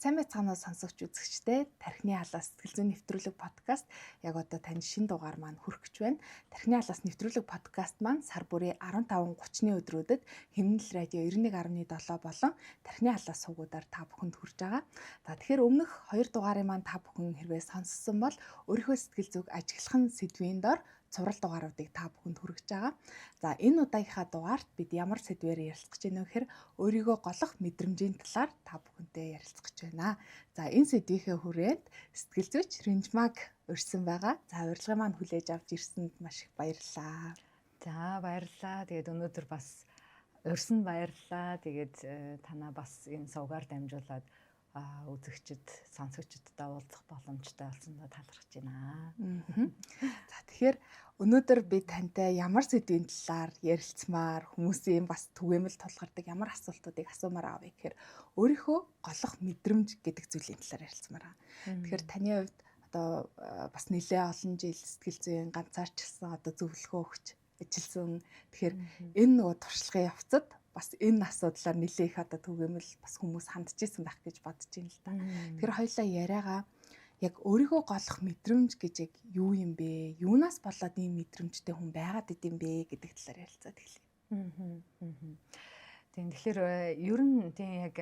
Сайн байцгаана уу сонсогч үзэгчдээ. Тархины халаас сэтгэл зүйн нэвтрүүлэг подкаст яг одоо танд шинэ дугаар маань хүрэх гэж байна. Тархины халаас нэвтрүүлэг подкаст маань сар бүрийн 15:30-ны өдрүүдэд Хэмнэл радио 91.7 болон Тархины халаас сувгуудаар та бүхэнд хүрж байгаа. За тэгэхээр өмнөх 2 дугаарын маань та бүхэн хэрвээ сонссон бол өөрийнхөө сэтгэл зүг ажиглахын сэдвийн дор цуврал дугааруудыг та бүхэнд хүргэж байгаа. За энэ удаагийнхаа дугаарт бид ямар сэдвээр ярилцах гэж байна вэ гэхээр өөрийгөө голох мэдрэмжийн талаар та бүхэнтэй ярилцах гэж байна. За энэ сэдвийнхээ хүрээнд сэтгэл зүйч Ринжмаг урьсан байгаа. За урилгын маань хүлээж авч ирсэнд маш их баярлалаа. За баярлалаа. Тэгээд өнөөдөр бас урьсан баярлалаа. Тэгээд танаа бас энэ сувгаар дамжуулаад үзэгчд, сонсогчдод уулзах боломжтой болсондоо талархаж байна. За тэгэхээр өнөөдөр би тантай ямар сэдвийн талаар ярилцмаар, хүмүүсийн бас түгээмэл тулгардаг ямар асуултуудыг асуумаар авъя гэхээр өөрийнхөө голох мэдрэмж гэдэг зүйлийн талаар ярилцмаар байгаа. Тэгэхээр таны хувьд одоо бас нэлээ олон жил сэтгэл зүйн ганцаарчилсан одоо зөвлөгөө өгч ажилласан. Тэгэхээр энэ нөгөө туршлагын явцад бас энэ асуудлаар нэлээ их одоо түгээмэл бас хүмүүс хандж исэн байх гэж бодож байна л да. Тэгэхээр хоёлаа яриагаа яг өөрийгөө голох мэдрэмж гэж яг юу юм бэ? Юунаас болоод ийм мэдрэмжтэй хүн байгаад идэм бэ гэдэг талаар ярилцаад эхлэе. Тэгэхээр ер нь тийм яг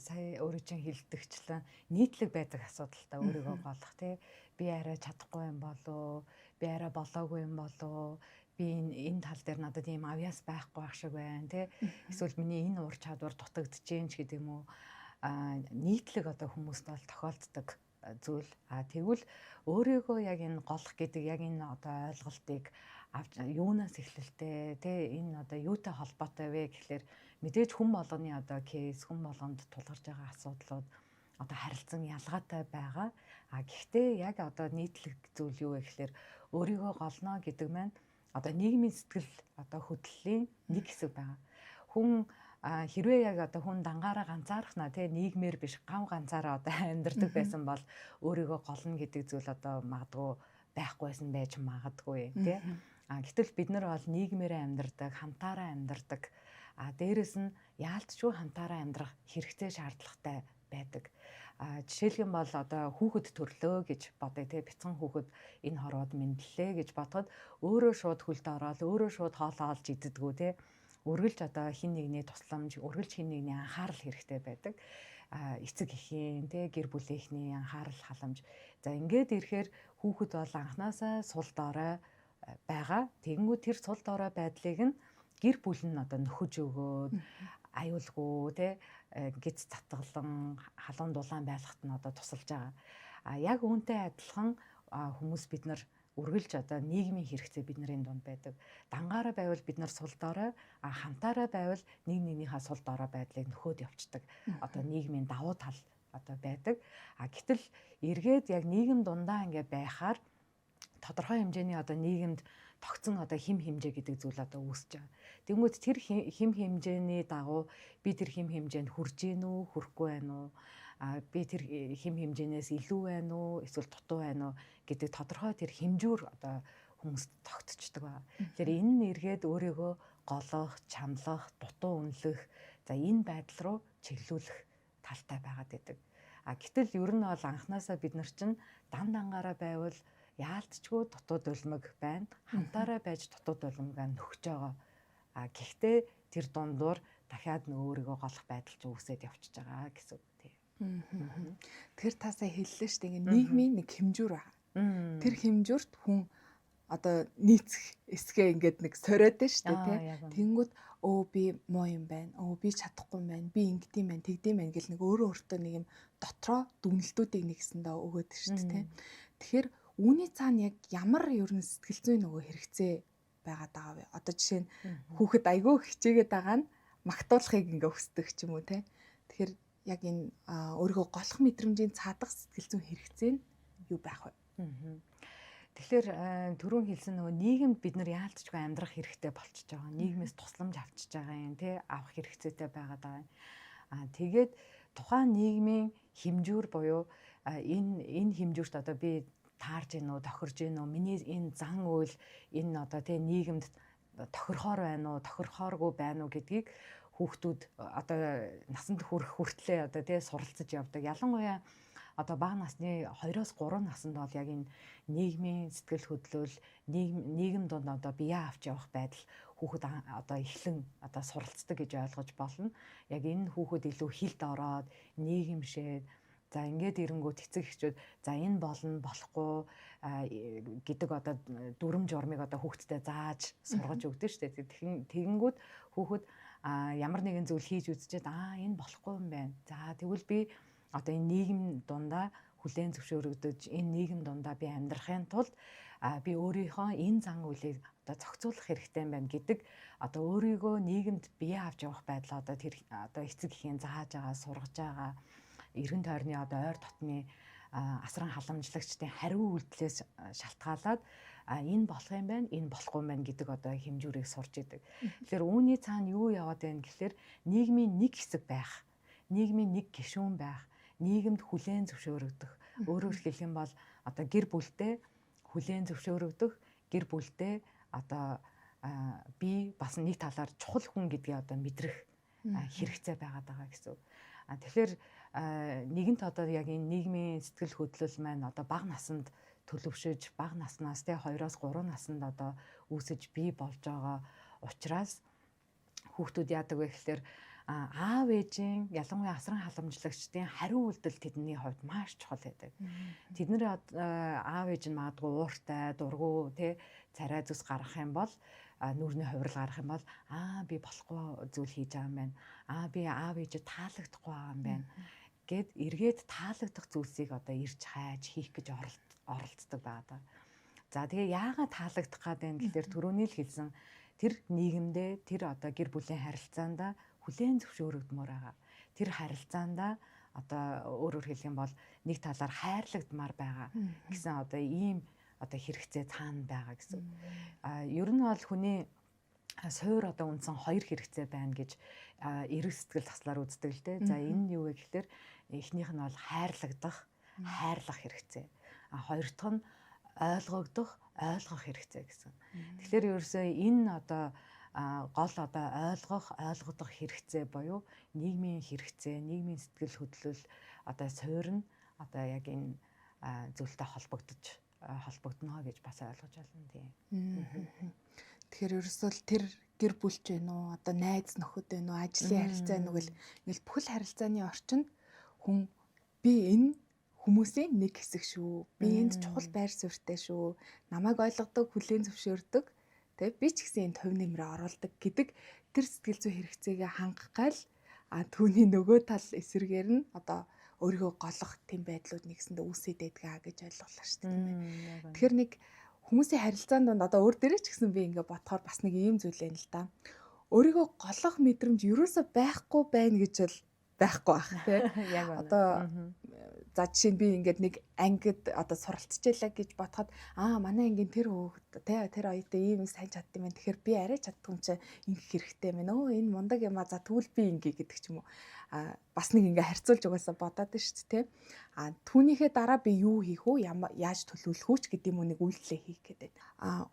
сая өөрөө чинь хэлдэгчлэн нийтлэг байдаг асуудал та өөрийгөө голох тий. Би арай чадахгүй юм болоо, би арай болоогүй юм болоо, би энэ тал дээр надад ийм авьяас байхгүй ах шиг байна тий. Эсвэл миний энэ ур чадвар дутагдчихээн ч гэдэг юм уу. Нийтлэг одоо хүмүүст бол тохиолддог зүйл. Тэгвэл өөрийгөө яг энэ голох гэдэг яг энэ одоо ойлголтыг авч юунаас эхлэлтэй тий энэ одоо юутай холбоотой вэ гэхлээр мэдээж хүн болгоны одоо кейс, хүн болгонд тулгарч байгаа асуудлууд одоо харилцан ялгаатай байгаа. Гэхдээ яг одоо нийтлэг зүйл юу вэ гэхлээр өөрийгөө голно гэдэг маань одоо нийгмийн сэтгэл одоо хөдлөлийн нэг хэсэг байгаа. Хүн хэрвээ яг одоо хүн дангаараа ганцаархна тий нийгмээр биш гам ганцаараа одоо амьдардаг байсан бол өөрийгөө голно гэдэг зүйл одоо магадгүй байхгүйсэн байж магадгүй тий. Гэтэл бид нар бол нийгмээрээ амьдардаг, хамтаараа амьдардаг. Дээрэс нь яалтчгүй хамтаараа амьдрах хэрэгтэй шаардлагатай байдаг. Жишээлхэн бол одоо хүүхэд төрлөө гэж бодъё тий бяцхан хүүхэд энэ хорвоод мэдлээ гэж бодоход өөрөө шууд хөлд ороод өөрөө шууд хоолоо олж иддэггүй тий. Үргэлж одоо хин нэгний тусламж, үргэлж хин нэгний анхаарал хэрэгтэй байдаг. Эцэг эхийн тий гэр бүлийнхний анхаарал халамж. За ингээд ирэхээр хүүхэд бол анханасаа сул дорой байгаа. Тэгэнгүүт тэр сул дорой байдлыг нь гэр бүл нь одоо нөхөж өгөөд аюулгүй тий гиз татгалан халуун дулаан байлгахт нь одоо тусалж байгаа. Яг үүнтэй адилхан хүмүүс бид нар үргэлж одоо нийгмийн хэрэгцээ бидний дунд байдаг. Дангаараа байвал бид нар сул дорой, хамтаараа байвал нэг нэгнийхээ сул дорой байдлыг нөхөөд явцдаг. Одоо нийгмийн давуу тал одоо байдаг. Гэтэл эргээд яг нийгэм дундаа ингээ байхаар тодорхой хэмжээний одоо нийгэмд тогтсон одоо хим хэмжээ гэдэг зүйл одоо үүсэж байгаа. Тэгмүүд тэр хим хэмжээний дагуу би тэр хим хэмжээнд хүрж гин үү, хүрэхгүй байна уу? Би тэр хим хэмжээнээс илүү байна уу, эсвэл дутуу байна уу гэдэг тодорхой тэр хэмжүүр одоо хүмүүст тогтцдог байна. Тэгэхээр энэ нь эргээд өөрийгөө голох, чамлах, дутуу үнэлэх, за энэ байдал руу чиглүүлэх талтай байгаад байдаг. Гэтэл ер нь бол анханасаа бид нар чинь дангаараа байвал яалтчгүй дутууд улмаг байна. Хамтаараа байж дутууд улмгаа нөхөж байгаа. Гэхдээ тэр дундуур дахиад өөрийгөө голох байдал ч үүсээд явчихж байгаа гэсэн үг тийм. Тэгэхээр та сая хэллээ шүү дээ. Нийгмийн нэг хэмжүүр байгаа. Тэр хэмжүүрт хүн одоо нийцэх эсгээ ингээд нэг сориод дээ шүү дээ тийм. Тэнгүүд би муу юм байна. Би чадахгүй юм байна. Би ингэдэм байна, тэгдэм байна гэл нэг өөрөө өөртөө нэг юм дотроо дүгнэлтүүдийг нэгсэндээ өгөөд шүү дээ тийм. Тэгэхээр үүний цаана яг ямар ерөн сэтгэл зүйн нөгөө хэрэгцээ байгаад байгаа вэ? Одоо жишээ нь хүүхэд айгүй хичээгээд байгаа нь магтуулахыг ингээ хүсдэг ч юм уу те. Тэгэхээр яг энэ өөрийгөө голох мэдрэмжийн цаадах сэтгэл зүйн хэрэгцээ нь юу байх вэ? Тэгэхээр түрүүн хэлсэн нөгөө нийгэмд бид нар яалтчгүй амьдрах хэрэгтэй болчихж байгаа. Нийгмээс тусламж авчиж байгаа юм тий авах хэрэгцээтэй байгаад байгаа. Тэгээд тухайн нийгмийн хэмжүүр буюу энэ хэмжүүрт одоо би таарж гин үү, тохирж гин үү, миний энэ зан үйл энэ одоо тий нийгэмд тохирохоор байна уу, тохирохооргүй байна уу гэдгийг хүүхдүүд одоо насанд хүрэх хүртлээр одоо тий суралцж явдаг. Ялангуяа одоо бага насны 2-3 наснд бол яг энэ нийгмийн сэтгэл хөдлөл, нийгэм донд одоо бие авч явах байдал хүүхэд одоо эхлэн одоо суралцдаг гэж ойлгож болно. Яг энэ хүүхэд илүү хилд ороод, нийгэмшээд за ингээд ирэнгүүт эцэг эхчүүд за энэ болно болохгүй гэдэг одоо дүрм журмыг одоо хүүхдэд зааж сургаж өгдөг шүү дээ. Тэгэнгүүт хүүхэд ямар нэгэн зүйл хийж үзчихэд энэ болохгүй юм байна. За тэгвэл би одоо энэ нийгэм дундаа хүлээн зөвшөөрөгдөж энэ нийгэм дундаа би амьдрахын тулд би өөрийнхөө энэ зан үйлийг одоо зохицуулах хэрэгтэй юм байна гэдэг одоо өөрийгөө нийгэмд бие авч явах байдлаа одоо тэр одоо эцэг эхийн зааж байгаа, сургаж байгаа эргэн тойрны одоо ойр дотны асран халамжлагчдын хариу үйлдэлээс шалтгаалаад энэ болох юм байна, энэ болохгүй юм байна гэдэг одоо хэмжүүрийг сурж идэг. Тэгэхээр үүний цаана юу яваад байна гэхэлэр нийгмийн нэг хэсэг байх, нийгмийн нэг гишүүн байх, нийгэмд хүлээн зөвшөөрөгдөх. Өөрөөр хэлэх юм бол одоо гэр бүлдээ хүлээн зөвшөөрөгдөх, гэр бүлдээ одоо би бас нэг талаар чухал хүн гэдгийг одоо мэдрэх хэрэгцээ байгаад байгаа гэсэн. Тэгэхээр нэгэнт одоо яг энэ нийгмийн сэтгэл хөдлөл маань одоо бага наснд төлөвшөж, бага наснаас те 2-3 наснд одоо үүсэж бий болж байгаа учраас хүүхдүүд яадаг вэ гэхээр аав ээжийн ялангуяа асран халамжлагчдын хариу үйлдэл тэдний хувьд маш чухал байдаг. Тэд нэр аав ээж нь магадгүй ууртай, дургу те царай зүс гаргах юм бол нүүрний хувирал гарах юм бол би болохгүй зүйл хийж байгаа юм байна. Би аав ээжэд таалагдахгүй байгаа юм байна гэд эргээд таалагдах зүйлсийг одоо ирж хайж хийх гэж оролцдог байгаа. За тэгээ яагаад таалагдах гээд байна гэхээр түрүүний л хэлсэн тэр нийгэмдээ тэр одоо гэр бүлийн харилцаанда хүлээн зөвшөөрөгдмөр байгаа. Тэр харилцаанда одоо өөрөөр хэлэх юм бол нэг талаар хайрлагдмаар байгаа гэсэн одоо ийм одоо хэрэгцээ цаана байгаа гэсэн. Ер нь бол хүний суур одоо үндсэн 2 хэрэгцээ байна гэж эрэг сэтгэл таслаар үздэг л дээ. За энэ нь юу вэ гэхээр эхнийх нь бол хайрлах хэрэгцээ. Хоёр дахь нь ойлгох хэрэгцээ гэсэн. Тэгэхээр ерөөсөө энэ одоо гол одоо ойлгох хэрэгцээ буюу нийгмийн хэрэгцээ, нийгмийн сэтгэл хөдлөл одоо суур нь одоо яг энэ зүйлтэй холбогдно гэж бас ойлгож байна тийм. Тэгэхээр ерөөсөө тэр гэр бүлч вэ нүү, одоо найз нөхөд вэ нүү, ажлын харилцаа нүг л ингээл бүхэл харилцааны орчинд хүн би энэ хүмүүсийн нэг хэсэг шүү. Би энд чухал байр суурьтай шүү. Намайг ойлгодог, хүлээн зөвшөөрдөг. Тэгээ би ч гэсэн энд хувь нэмрээ оруулдаг гэдэг тэр сэтгэл зүй хэрэгцээгээ хангах гал түүний нөгөө тал эсрэгээр нь одоо өөрийгөө голох тийм байдлууд нэгсэндээ үүсээд байдгаа гэж ойлголоо шүү дээ. Тэгэхээр нэг хүмүүсийн харилцаанд донд одоо өөр дээрээ ч гэсэн би ингээ бодохоор бас нэг ийм зүйл байна л да. Өөрийгөө голох мэдрэмж юусоо байхгүй байна гэж бол байхгүй байх тийм. Яг одоо за жишээ нь би ингээд нэг ангид одоо суралцчихлаа гэж бодоход манай ангийн тэр хүүхэд тэр оюутай ийм сайн чаддсан юм. Тэгэхээр би арай чаддгүй юм чи ингэх хэрэгтэй мэн. Энэ мундаг юм за тэгвэл би ингээ гэдэг ч юм уу. Бас нэг ингээ харьцуулж угаасаа бодоод шүү дээ тийм. Түүнийхээ дараа би юу хийх үү? Яаж төлөвлөх үү ч гэдэг юм уу нэг үйлдэлээ хийх гэдэг.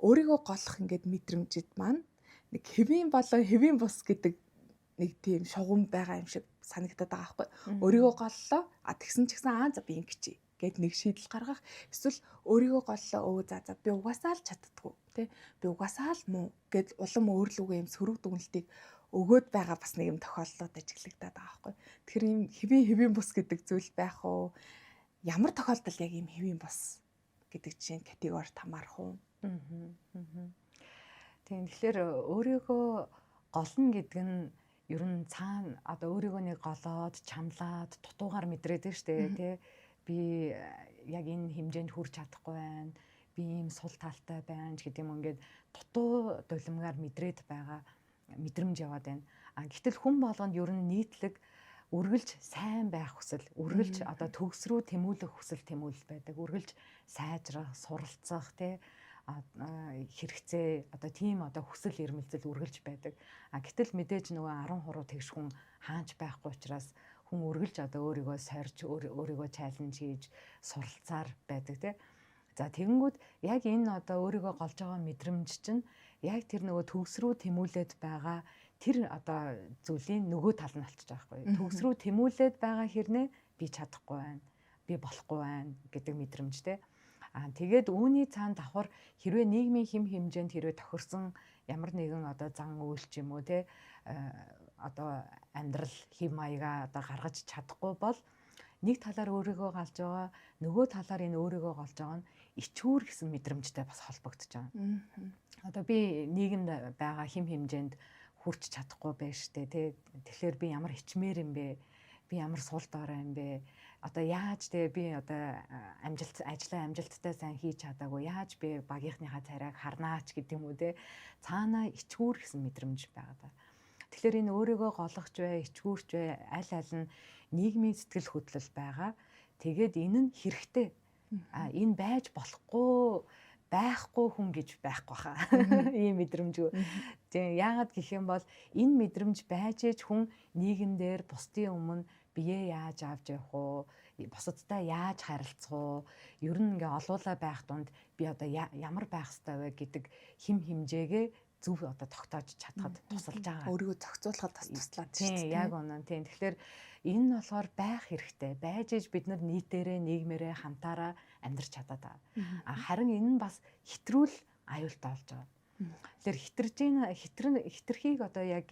Өөрийгөө голох ингээд мэдрэмжид маань нэг хэвийн болон хэвийн бус гэдэг нэг тийм шугам байгаа юм шиг санагдаад байгаа байхгүй. Өөрийгөө голлоо. Тэгсэн ч гэсэн за би ингэчий гэд нэг шийдэл гаргах. Эсвэл өөрийгөө голлоо. За би угаасаа л чаддгүй тий. Би угаасаа л муу гэд улам өөрлөгөө юм сөрөг дүгнэлтийг өгөөд байгаа бас нэг юм тохиолдлууд ажиглагдаад байгаа байхгүй. Тэгэхээр ийм хэвийн бус гэдэг зүйл байх уу? Ямар тохиолдолд яг ийм хэвийн бус гэдэг чинь категорид хамаарах уу? Тийм тэгэхээр өөрийгөө голно гэдэг нь ер нь цаана одоо өөрийгөө нэг голоод чамлаад дутуугаар мэдрээд штэ тий би яг энэ хэмжээнд хүрч чадахгүй байна би ийм сул талтай байна ч гэдэг юм ингээд дутуу дулимгаар мэдрээд байгаа мэдрэмж яваад байна. Гэтэл хүн болгонд ер нь нийтлэг үргэлж сайн байх хүсэл, үргэлж одоо төгс рүү тэмүүлэх хүсэл тэмүүлэл байдаг. Үргэлж сайжрах, суралцах тий хэрэгцээ одоо тийм одоо хүсэл эрмэлзэл үргэлж байдаг. Гэтэл мэдээж нөгөө 10 хуруу тэгш хүн хаанч байхгүй учраас хүн үргэлж одоо өөрийгөө сорж өөрийгөө чаленж хийж суралцаар байдаг тий. За тэгэнгүүт яг энэ одоо өөрийгөө голж байгаа мэдрэмж чинь яг тэр нөгөө төгс рүү тэмүүлээд байгаа тэр одоо зүйлийн нөгөө тал нь болчих жоохгүй. Төгс рүү тэмүүлээд байгаа хэрнээ би чадахгүй байна. Би болохгүй байна гэдэг мэдрэмжтэй. Тэгээд үүний цаана давхар хэрвээ нийгмийн хэм хэмжээнд хэрвээ тохирсон ямар нэгэн одоо зан үйл ч юм уу те одоо амьдрал хэв маягаа одоо гаргаж чадахгүй бол нэг талаар өөрийгөө галж байгаа, нөгөө талаар энэ өөрийгөө голж байгаа нь ичүүр гэсэн мэдрэмжтэй бас холбогдож байгаа. Одоо би нийгэмд байгаа хэм хэмжээнд хүрч чадахгүй байж штэ тий. Тэгэхээр би ямар хичмээр юм бэ? Би ямар сул дорой юм бэ? Одоо яаж те би одоо ажлаа амжилттай сайн хийж чадаагүй. Яаж би багийнхныхаа царайг харнаач гэдэг юм уу те. Цаанаа ичгүүр гэсэн мэдрэмж байгаа даа. Тэгэхээр энэ өөрийгөө голгож бай, ичгүүрч бай, аль аль нь нийгмийн сэтгэл хөдлөл байгаа. Тэгээд энэ нь хэрэгтэй. Энэ байж болохгүй байхгүй хүн гэж байхгүй хаа. Ийм мэдрэмж. Тэгээ яагаад гэх юм бол энэ мэдрэмж байж ээж хүн нийгэмдэр бусдын өмнө бие яаж авч явах уу? Бусадтай яаж харилцах уу? Ер нь ингээ олуула байх дунд би одоо ямар байх ёстой вэ гэдэг хэм хэмжээгээ зөв одоо тогтоож чадхад тусалж байгаа. Өөрийгөө зохицуулахад бас туслаад шүү дээ. Яг үнэн. Тийм. Тэгэхээр энэ нь болохоор байх хэрэгтэй. Байж ээж бид нар нийтээрээ, нийгмээрээ хамтаараа амьдрч чадаад байгаа. Харин энэ нь бас хитрүүл аюултай болж байгаа. Тэгэхээр хитрхийг одоо яг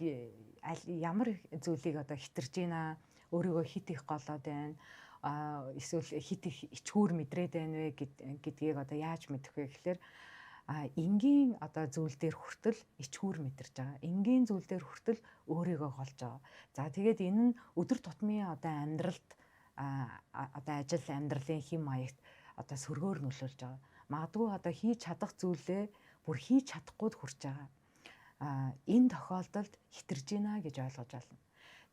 ямар зүйлийг одоо хитрж ийна, өөрийгөө хит их голоод байна. Эсвэл хит их ичгүүр мэдрээд байна вэ гэдгийг одоо яаж мэдэх вэ гэхээр энгийн одоо зүйл дээр хүртэл ичгүүр мэдэрч байгаа. Энгийн зүйл дээр хүртэл өөрийгөө голж байгаа. За тэгээд энэ нь өдөр тутмын одоо амьдралд одоо ажил амьдралын хэм маягт одоо сөргөөр нөлөөлж байгаа. Магадгүй одоо хийж чадах зүйлээ бүр хийж чадахгүй хүрч байгаа. Энэ тохиолдолд хитэрж байна гэж ойлгож байна.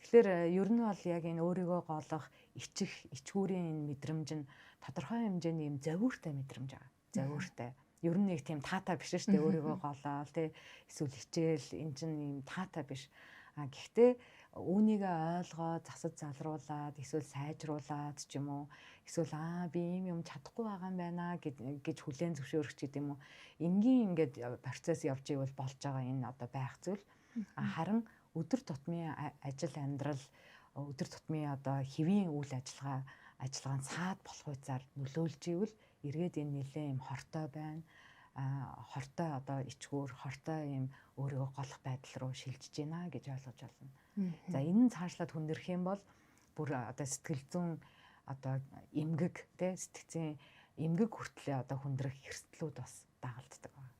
Тэгэхээр ер нь бол яг энэ өөрийгөө голох, ичих, ичгүүрийн энэ мэдрэмж нь тодорхой хэмжээний юм завиуртай мэдрэмж байгаа. Завиуртай. Ер нь нэг тийм таатай биш шүү дээ. Өөрийгөө голоо тий эсвэл хичээл энэ чинь юм таатай биш. Гэхдээ үүнийгээ ойлгоод засаж залруулад эсвэл сайжруулад ч юм уу эсвэл би ийм юм чадахгүй байгаа юм байна гэж хүлээн зөвшөөрөх ч гэдэг юм уу. Энгийн ингээд процесс явж ивэл болж байгаа энэ одоо байх зүйл. Харин өдөр тутмын ажил амьдрал өдөр тутмын одоо хэвийн үйл ажиллагаанд саад болох хуйцаар нөлөөлж ивэл эргээд энэ нэлээ юм хортой байна. Хортой одоо ичгүүр, хортой юм өөрийгөө голох байдал руу шилжиж байна гэж ойлгож байна. За энэ нь цаашлаад хүндэрх юм бол бүр одоо сэтгэл зүйн одоо эмгэг тэ сэтгцийн эмгэг хүртлээ одоо хүндрэх эрсдлүүд бас дагалддаг байна.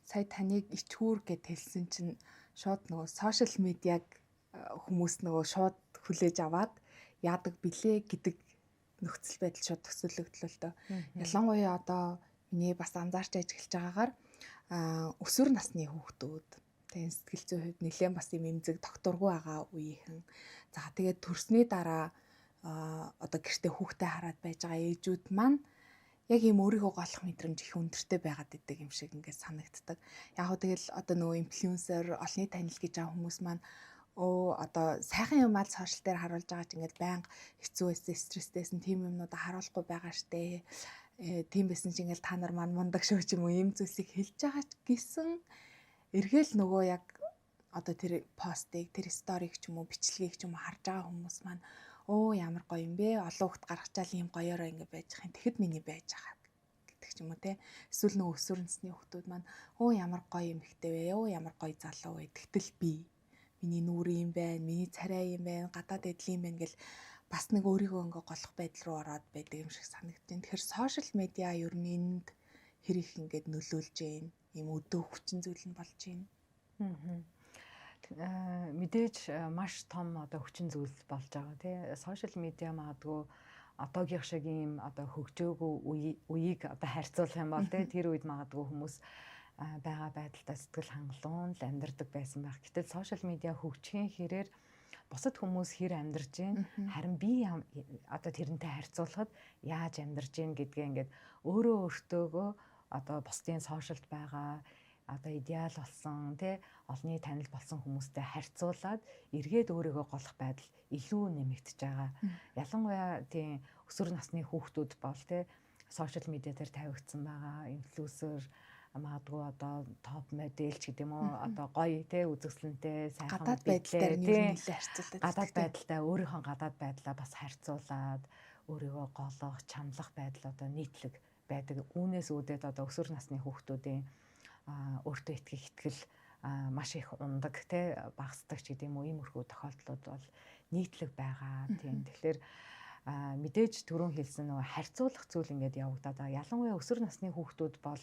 Сая таныг ичгүүр гэд хэлсэн чинь шууд нөгөө сошиал медиаг хүмүүс нөгөө шууд хүлээж аваад яадаг билээ гэдэг нөхцөл байдал шууд төсөөлөгдлөө л доо. Ялангуяа одоо миний бас анзаарч ажиллаж байгаагаар өсвөр насны хүүхдүүд тэгээ сэтгэл зүйн хувьд нэлээд бас юм эмзэг докторгүй байгаа үеийнхэн. За тэгээд төрсний дараа одоо гэртээ хүүхдээ хараад байж байгаа ээжүүд маань яг ийм өөрийгөө голох мэдрэмж их өндөртэй байгаад идэг юм шиг ингээд санагддаг. Яг хөө тэгэл одоо нөгөө инфлюенсер, олонний танил гэж байгаа хүмүүс маань одоо сайхан юм аль сошиал дээр харуулж байгаа ч ингээд байнга хэцүү байсан, стресстэйсэн тийм юмнуудаа харуулахгүй байгаа штэ. Тийм байсан ч ингээл та нар маань мундаг шүү ч юм уу ийм зүйлсийг хэлж байгаа ч гэсэн эргээл нөгөө яг одоо тэр постыг, тэр сториг ч юм уу, бичлэгийг ч юм уу харж байгаа хүмүүс маань ямар гоё юм бэ? Олон хүүхд гаргачаал ийм гоёороо ингэ байж байгаа юм. Тэгэхэд миний байж байгаа гэдэг ч юм уу те. Эсвэл нөгөө өсвөр насны хүүхдүүд маань ямар гоё юм ихтэй вэ? Ямар гоё залуу вэ? Тэгтэл би миний нүур юм байна, миний царай юм байна, гадаад эдлийн юм байна гэл бас нэг өөрийгөө ингээ голох байдал руу ороод байдаг юм шиг санагдаж байна. Тэгэхээр сошиал медиа ер нь энд хэр их ингээд нөлөөлж байна. Ийм өдөө хүчин зүйл нь болж байна. Мэдээж маш том одоо хүчин зүйл болж байгаа тий. Сошиал медиа магадгүй одоогийн шиг ийм одоо хөгжөөгүй үеийг одоо харьцуулах юм бол тий тэр үед магадгүй хүмүүс байгаа байдалтай сэтгэл хангалуун л амьдардаг байсан байх. Гэтэл сошиал медиа хөгжихийн хэрээр бусад хүмүүс хэр амьдарч байна, харин би одоо тэрнтэй харьцуулахад яаж амьдарч байна гэдгээ ингээд өөрөө өөртөөгөө одоо бусдын сошиалд байгаа одоо идеал болсон тий олонний танил болсон хүмүүстэй харьцуулаад эргээд өөрийгөө голох байдал илүү нэмэгдэж байгаа. Ялангуяа тийм өсвөр насны хүүхдүүд бол тий сошиал медиа дээр тавигдсан байгаа инфлюенсер магадгүй одоо топ модельч гэдэг юм уу одоо гоё те үзэсгэлэнтэй сайхан гадаад байдалтай нэлээд харьцуулаад гадаад байдалтай өөрийнхөө гадаад байдлаа бас харьцуулаад өөрийгөө голох, чамлах байдал одоо нийтлэг байдаг. Үүнээс үүдээд одоо өсвөр насны хүүхдүүдийн өөртөө итгэл маш их ундаг те багасдаг ч гэдэг юм уу иймэрхүү тохиолдлууд бол нийтлэг байгаа. Тийм. Тэгэхээр мэдээж түрүүн хэлсэн нөгөө харьцуулах зүйл ингээд явагдаад байгаа. Ялангуяа өсвөр насны хүүхдүүд бол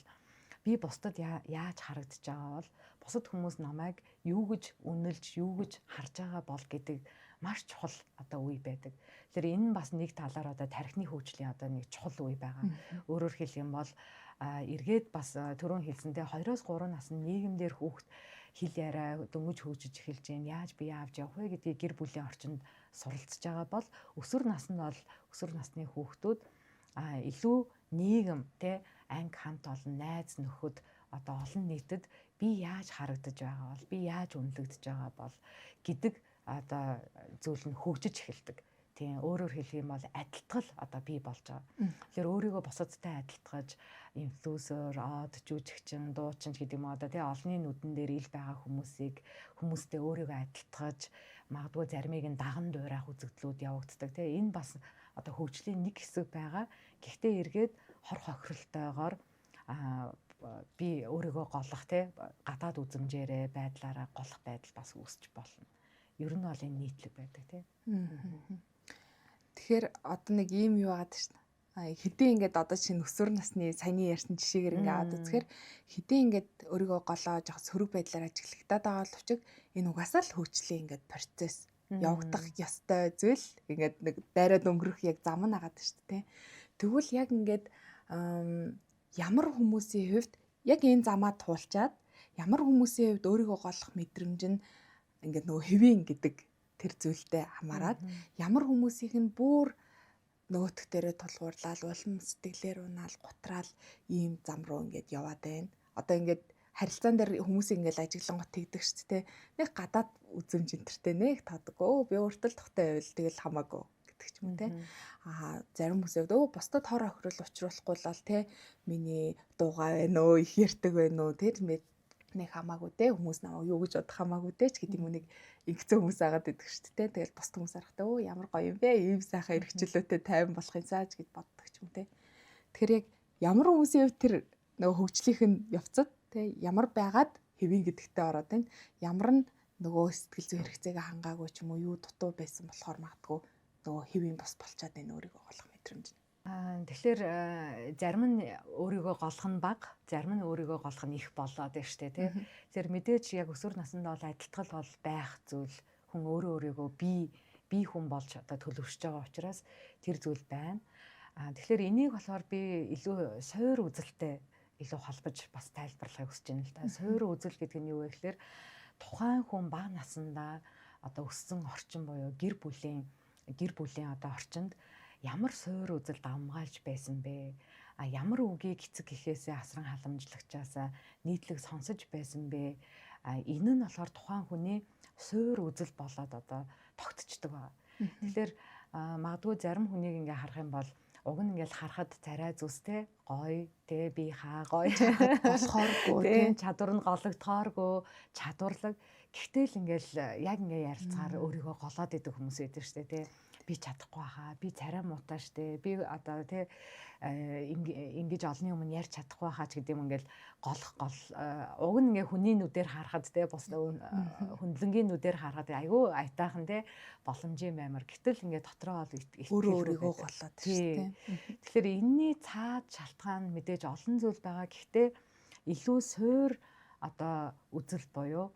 би бусдад яаж харагдаж байгаа бол бусад хүмүүс намайг юу гэж үнэлж, юу гэж харж байгаа бол гэдэг маш чухал одоо үе байдаг. Тэгэхээр энэ бас нэг талаар одоо тархины хөгжлийн одоо нэг чухал үе байгаа. Өөрөөр хэлэх юм бол эргээд бас түрүүн хэлсэнтэй 2-3 насны нийгэмдэр хүүхд хэл яриа дөнгөж хөгжиж эхэлж гин яаж бие авч явах вэ гэдгийг гэр бүлийн орчинд суралцж байгаа бол өсвөр насны хүүхдүүд илүү нийгэм те анги хамт олон найз нөхөд одоо олон нийтэд би яаж харагдаж байгаа бол би яаж үнэлэгдэж байгаа бол гэдэг одоо зүйл нь хөгжиж эхэлдэг. Тийм өөрөөр хэлэх юм бол адилтгал одоо бий болж байгаа. Тэгэхээр өөрийгөө бусадтай адилтгаж инфлюенсер, жүжигчин, дуучин гэдэг юм одоо тий олонний нүдэн дээр ил байгаа хүмүүстэй өөрийгөө адилтгаж магадгүй заримыг нь даган дуурайх үзэгдлүүд явагддаг тий энэ бас одоо хөгжлийн нэг хэсэг байгаа. Гэхдээ эргээд хор хохиролтойгоор би өөрийгөө голох тий гадаад үзмжээрээ байдлаараа голох байдал бас үүсч болно. Ер нь бол энэ нийтлэг байдаг тий. Тэгэхээр одоо нэг ийм юу байгаа шүү дээ. Хэдийн ингээд одоо чинь өсвөр насны саяны ярьсан жишээгээр ингээд аваад үзэхээр хэдийн ингээд өөрийгөө голоо жоох сөрөг байдлаар ажиглагдаад байгаа боловч энэ угаасаа л хөгжлийн ингээд процесс явагдах ёстой зүйл ингээд нэг дайраад өнгөрөх яг зам нь агаад шүү дээ. Тэгвэл яг ингээд ямар хүмүүсийн хувьд яг энэ замаа туулчаад ямар хүмүүсийн хувьд өөрийгөө голох мэдрэмж нь ингээд нөгөө хэвэн гэдэг тэр зүйлтэй хамаарат ямар хүмүүсийнх нь бүр нөгөөх дээрээ тулгуурлал улам сэтгэлээр унаал гутраал ийм зам руу ингээд яваад байна. Одоо ингээд харилцаан дээр хүмүүсийг ингээд ажиглан гот тэгдэг шүү дээ. Нэг гадаад үзэмж энтертэй нэг таадаг. Би өөртөө л тогтой байвал тэгэл хамаагүй гэдэг ч юм уу те. Зарим хүмүүсээ бусдад хор охирол учруулахгүй л те миний дуугаа байна уу их ярьдаг байна уу тэр нэг хамаагүй те хүмүүс намайг юу гэж бодох хамаагүй те ч гэдэг юм нэг ингэцэн хүмүүс агаад идэх шүү дээ. Тэгэл бусд хүмүүс харахтаа ямар гоё юм бэ? Ийм сайхан эрхчлөөтэй тайван болохын цааж гэж боддог ч юм те. Тэгэхээр яг ямар хүмүүсийн хувьд тэр нөгөө хөгжлийнх нь явцад те ямар байгаад хэвэн гэдэгтээ ороод байна. Ямар нь нөгөө сэтгэл зүйн хэрэгцээгээ хангаагүй ч юм уу юу дутуу байсан болохоор магадгүй нөгөө хэвэн бас болчиход байна өөрийгөө голох мэдрэмж. Тэгэхээр зарим нь өөрийгөө голох нь бага, зарим нь өөрийгөө голох нь их болоод байна шүү дээ, тий. Тэгэхээр мэдээж яг өсвөр наснд бол адилтгал бол байх зүйл. Хүн өөрийгөө би хүн болж одоо төлөвшөж байгаа учраас тэр зүйл байна. Тэгэхээр энийг болохоор би илүү суур үзэлтэй илүү холбож бас тайлбарлахыг хүсэж байна л да. Суур үзэл гэдэг нь юу вэ гэхээр тухайн хүн бага насндаа одоо өссөн орчин буюу гэр бүлийн одоо орчинд ямар суур үзэл давмгаалж байсан бэ? Ямар үгийг эцэг эхээсээ асран халамжлагчаасаа нийтлэг сонсож байсан бэ? Энэ нь болохоор тухайн хүний суур үзэл болоод одоо тогтцдог байна. Тэгэхээр магадгүй зарим хүнийг ингээ харах юм бол уг нь ингээл харахад царай зүстэй гоё те би хаа гоё болохооргүй те чадвар нь гологдохооргүй чадварлаг гэхдээ л ингээл яг ингээ ярилцахаар өөрийгөө голоод идэх хүмүүс байдаг шүү дээ те би чадахгүй хаа би царай муутай штэ би одоо тий ингэж олны өмнө ярьж чадахгүй хаа ч гэдэг юм ингээл голох уг нь ингээ хүний нүдээр харахад тий бус хүндлэнгийн нүдээр харахад айгүй айтаахан тий боломжийн баймар гэтэл ингээ дотроо бол өөрийгөө голоод тий тэгэхээр энэний цаад шалтгаан мэдээж олон зүйл байгаа гэхдээ илүү суур одоо үзэл буюу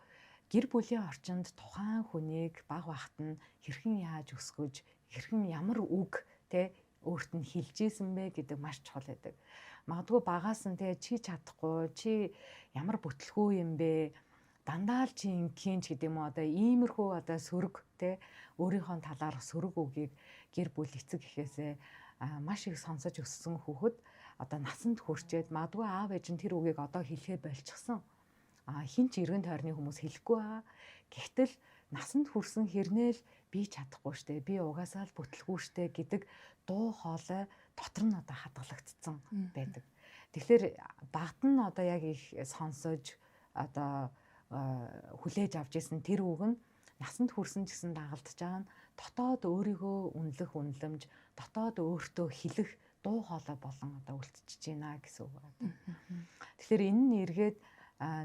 гэр бүлийн орчинд тухайн хүнийг баг багт нь хэрхэн яаж өсгөж хэрхэн ямар үг те өөрт нь хэлж ийсэн бэ гэдэг маш чухал байдаг. Магадгүй багаас нь те чи чадахгүй чи ямар бүтлгүй юм бэ дандаа л чи ингийн ч гэдэг юм уу одоо иймэрхүү одоо сөрөг те өөрийнхөө талаарх сөрөг үгийг гэр бүл эцэг эхээсээ маш их сонсож өссөн хүүхэд одоо насанд хүрчээд магадгүй аав ээж нь тэр үгийг одоо хэлэхээ болчихсон. Хин ч эргэн тойрны хүмүүс хэлэхгүй байгаа. Гэхдээ л насанд хүрсэн хэрнээл би чадахгүй штэ би угаасаа л бүтлгүй штэ гэдэг дуу хоолой дотор нь одоо хадгалагдсан байдаг. Тэгэхээр багт нь одоо яг их сонсож одоо хүлээж авч исэн тэр үг нь насанд хүрсэн гэсэн дагалдж байгаа нь дотоод өөрийгөө үнэлэх үнэлэмж, дотоод өөртөө хэлэх дуу хоолой болон одоо үлдчихэж байна гэсэн үг байна. Тэгэхээр энэ нь эргээд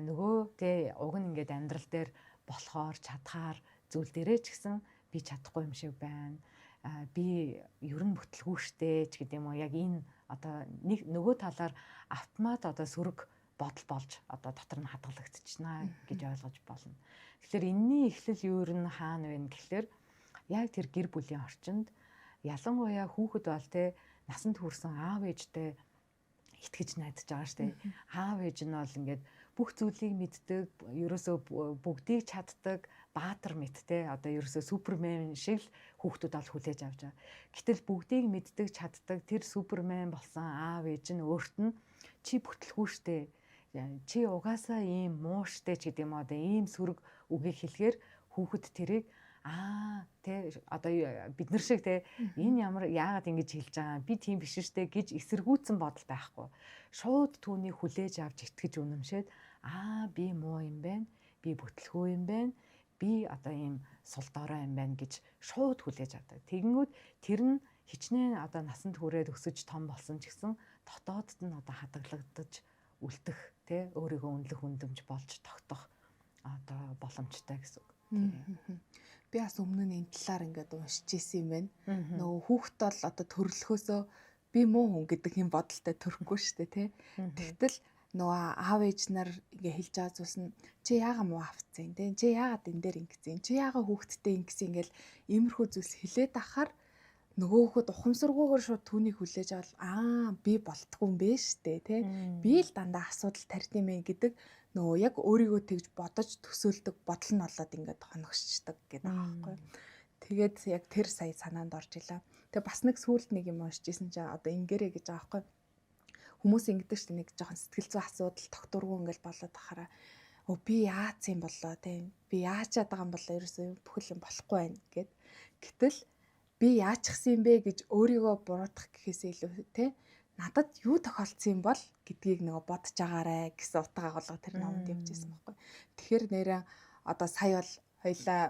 нөгөө тэ уг нь ингээд амьдрал дээр болохоор чадхаар зүйл дээрээ ч гэсэн би чадахгүй юм шиг байна. Би ер нь бүтлгүй штэ ч гэдэм үү. Яг энэ одоо нэг нөгөө талаар автомат одоо сөрөг бодол болж одоо дотор нь хадгалагдчихна гэж ойлгож болно. Тэгэхээр энэний эхлэл юу ер нь хаана вэ гэхлээр яг тэр гэр бүлийн орчинд ялангуяа хүүхэд бол те насанд хүрсэн аав ээжтэй итгэж найдаж байгаа штэ. Аав ээж нь бол ингээд бүх зүйлийг мэддэг, ерөөсөө бүгдийг чаддаг, баатар мэт те одоо ерөөсөө супермен шиг л хүүхдүүд бол хүлээж авч байгаа. Гэтэл бүгдийг мэддэг, чаддаг тэр супермен болсон аав ээж нь өөрт нь чи бүтлгүй штэ. Чи угаасаа ийм муу штэ ч гэдэм үү. Одоо ийм сөрөг үгийг хэлэхээр хүүхэд тэрийг тэ одоо бид нар шиг те энэ ямар яагаад ингэж хэлж байгаа би тийм биш штэ гэж эсэргүүцэн бодол байхгүй. Шууд түүнийг хүлээж авч итгэж үнэмшээд би муу юм байна. Би бүтлгүй юм байна. Би одоо ийм сул дорой юм байна гэж шууд хүлээж авдаг. Тэгэнгүүт тэр нь хичнээн одоо насанд хүрээд өсөж том болсон ч гэсэн дотоодд нь одоо хадгалагдаж үлдэх те өөрийгөө үнэлэх үндэмж болж тогтох одоо боломжтой гэсэн үг. Би бас өмнө нь энэ талаар ингээд уншиж ирсэн юм байна. Нөгөө хүүхэд бол одоо төрлөхөөсөө би муу хүн гэдэг юм бодолтой төрөхгүй шүү дээ тий. Тэгтэл нөгөө аав ээж нар ингээ хэлж байгаа зүйлс нь чи яага муу авцсан тий. Чи яагаад энэ дээр ингэсэн. Чи яага хүүхэдтэй ингэсэн ингээл иймэрхүү зүйлс хэлээд ахаар нөгөө хүүхэд ухамсаргүйгээр шууд түүнийг хүлээж авал би болтгүй юм бэ штэ тий. Би л дандаа асуудал тарьд юм ээ гэдэг нөгөө яг өөрийгөө тэгж бодож төсөөлдөг бодол нь болоод ингээд хоногшчихдаг гэдэг байгаа байхгүй. Тэгээд яг тэр сая санаанд орж илаа. Тэгээ бас нэг сүулт нэг юм уншижсэн чинь одоо ингээрэй гэж байгаа байхгүй. Хүмүүс ингэдэг шүү дээ нэг жоохон сэтгэл зүйн асуудал тогтургүй ингээл болоод ахаараа би яац юм болоо тий. Би яачаад байгаа юм болоо ерөөсөө бүхэл юм болохгүй байна гэд. Гэтэл би яачихсан юм бэ гэж өөрийгөө буруутгах гэхээсээ илүү тий. Надад юу тохиолдсон юм бол гэдгийг нөгөө бодож агаарэ гэсэн утга агуулга тэр номонд явьжсэн байхгүй. Тэгэхээр нэрээ одоо сая бол хоёлаа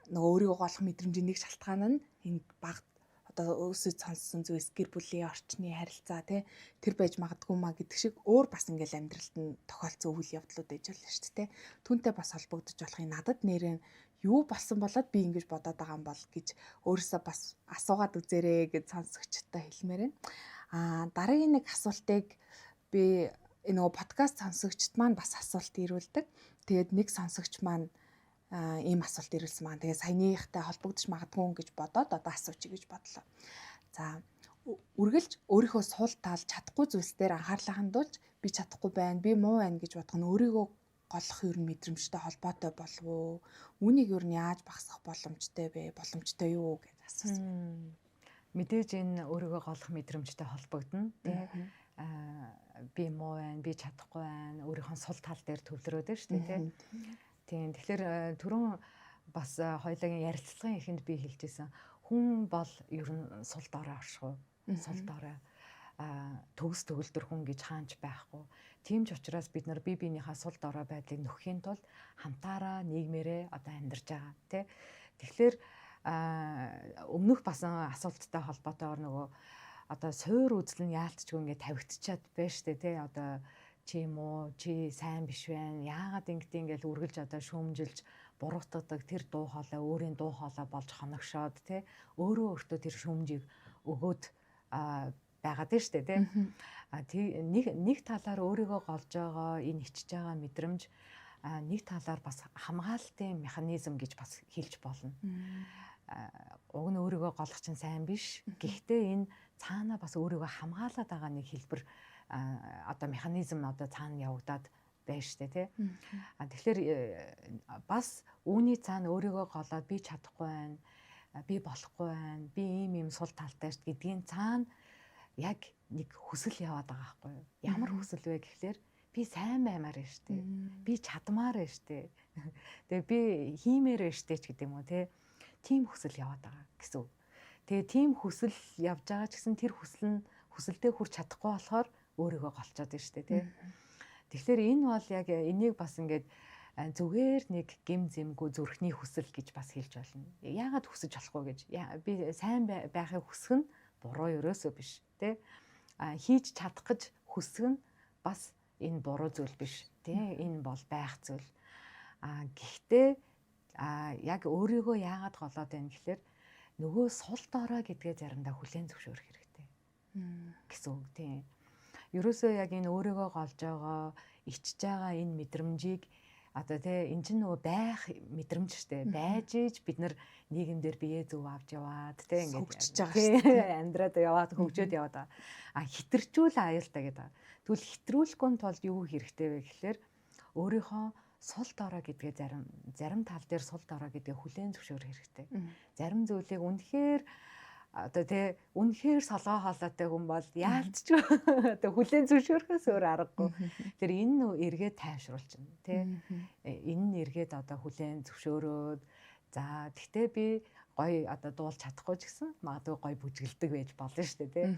нөгөө өөрийгөө голох мэдрэмжийн нэг шалтгаан нь энэ баг одоо өсөж сонссон зүйлс гэр бүлийн орчны харилцаа тий тэр байж магадгүй маа гэдэг шиг өөр бас ингээл амьдралд нь тохиолдсон үйл явдлууд ээж болно шүү дээ. Түүнтэй бас холбогдож болохын надад нэрээ юу болсон болоод би ингэж бодоод байгаа юм бол гэж өөрөөсөө бас асуугаад үзээрэй гэж сонсогчтой хэлмээр байна. Дараагийн нэг асуултыг би нөгөө подкаст сонсогчд маань бас асуулт ирүүлдэг. Тэгээд нэг сонсогч маань ийм асуулт ирүүлсэн маань. Тэгээд саяныхтай холбогдож магадгүй гэж бодоод одоо асуучих гэж бодлоо. За үргэлж өөрийнхөө сул тал чадахгүй зүйлс дээр анхаарлаа хандуулж би чадахгүй байна, би муу байна гэж бодох нь өөрийгөө голох ер нь мэдрэмжтэй холбоотой болов уу? Үүнийг ер нь яаж багасгах боломжтой вэ? Боломжтой юу гэж асуусан. Мэдээж энэ өөрийгөө голох мэдрэмжтэй холбогдно тий. Би муу байна, би чадахгүй байна, өөрийнхөө сул тал дээр төвлөрөөд шүү дээ тий. Тийм. Тэгэхээр түрүүн бас хоёулагийн ярилцлагын эхэнд би хэлжсэн. Хүн бол ер нь сул дорой оршихуй. Сул дорой төгс төгөлдөр хүн гэж хаанч байхгүй. Тийм ч учраас бид нар бие биенийхээ сул дорой байдлыг нөхөхийн тулд хамтаараа нийгмээрээ одоо амьдарч байгаа тий. Тэгэхээр өмнөх басан асуулттай холбоотойгоор нөгөө одоо суур үзэл нь яалтчгүй ингээд тавигдчихад байна штэ тий. Одоо чи юм уу, чи сайн биш байна. Яагаад ингэдэг ингээл үргэлж одоо шүүмжилж буруутгадаг тэр дуу хоолой өөрийн дуу хоолой болж хоногшоод тий. Өөрөө өөртөө тэр шүүмжийг өгөөд байгаад байна штэ тий. Нэг талаар өөрийгөө голж байгаа, энэ ичж байгаа мэдрэмж нэг талаар бас хамгаалтын механизм гэж бас хэлж болно. Уг нь өөрийгөө голох чинь сайн биш. Гэхдээ энэ цаанаа бас өөрийгөө хамгаалаад байгаа нэг хэлбэр одоо механизм одоо цаана явагдаад байна штэ тий. Тэгэхээр бас үүний цаана өөрийгөө голоод би чадахгүй байна, би болохгүй байна, би ийм сул талтай ш гэдгийн цаана яг нэг хүсэл яваад байгаа байхгүй юу? Ямар хүсэл вэ гэхлээр би сайн баймаар байна штэ. Би чадмаар байна штэ. Тэгээ би хиймээр байна штэ ч гэдэм үү тий. Тийм хүсэл яваад байгаа гэсэн үг. Тэгээ тийм хүсэл явж байгаа ч гэсэн тэр хүсэлдээ хүрч чадахгүй болохоор өөрийгөө голчоод байна шүү дээ тий. Тэгэхээр энэ бол яг энийг бас ингээд зүгээр нэг гим зэмгүй зүрхний хүсэл гэж бас хэлж болно. Яагаад хүсэж болохгүй гэж. Би сайн байхыг хүсэх нь буруу ерөөсөө биш тий. Хийж чадах гэж хүсэх нь бас энэ буруу зүйл биш тий. Энэ бол байх зүйл. Гэхдээ яг өөрийгөө яагаад голоод байна гэхээр нөгөө сул дорой гэдгээ заримдаа хүлээн зөвшөөрөх хэрэгтэй гэсэн үг тийм. Ерөөсөө яг энэ өөрийгөө голж байгаа, ичж байгаа энэ мэдрэмжийг одоо тий энэ чинь нөгөө байх мэдрэмж штэ. Байж иж бид нар нийгэмдэр биеэ зөв авч яваад тий ингээд хөгжиж байгаа штэ. Амьдраад яваад хөгжөөд яваад хитэрчүүл аюултай гэдэг. Тэгвэл хитрүүлэхгүй тулд юу хэрэгтэй вэ гэхээр өөрийнхөө сул дорой гэдгээ зарим тал дээр сул дорой гэдгээ хүлээн зөвшөөрөх хэрэгтэй. Зарим зүйлийг үнэхээр одоо тий үнэхээр солгоо хоолойтой хүн бол яалтч одоо хүлээн зөвшөөрөхөөс өөр аргагүй. Тэр энэ эргээд тайвшруулчихна тий. Энэ нь эргээд одоо хүлээн зөвшөөрөөд за тэгтээ би гоё одоо дуулж чадахгүй ч гэсэн магадгүй гоё бүжгэлдэг байж болно шүү дээ тий.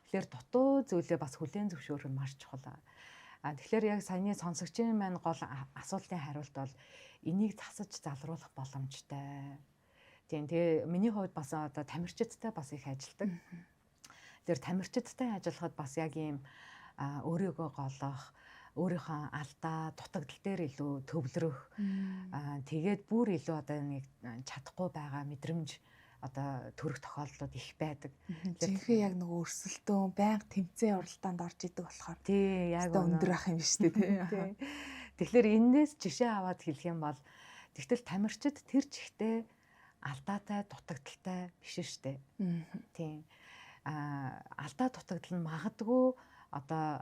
Тэгэхээр дутуу зүйлээ бас хүлээн зөвшөөрөх нь маш чухал. Тэгэхээр яг саяны сонсогчийн маань гол асуултын хариулт бол энийг засаж залруулах боломжтой. Тийм тэгээ миний хувьд бас одоо тамирчидтай бас их ажилдаг. Тэр тамирчидтай ажиллахад бас яг ийм өөрийгөө голох, өөрийнхөө алдаа, дутагдал дээр илүү төвлөрөх. Тэгээд бүр илүү одоо нэг чадахгүй байгаа мэдрэмж одоо төрөх тохиолдлууд их байдаг. Жинхэнэ яг нөгөө өрсөлдөөн, байнга тэмцээн уралдаанд орж идэг болохоор тий яг өндөр ах юм биш үү тий. Тэгэхээр энээс жишээ аваад хэлэх юм бол тэгтэл тамирчид тэр чихтэй алдаатай, дутагдaltaй биш штэ. Тийм. Алдаа дутагдал нь магадгүй одоо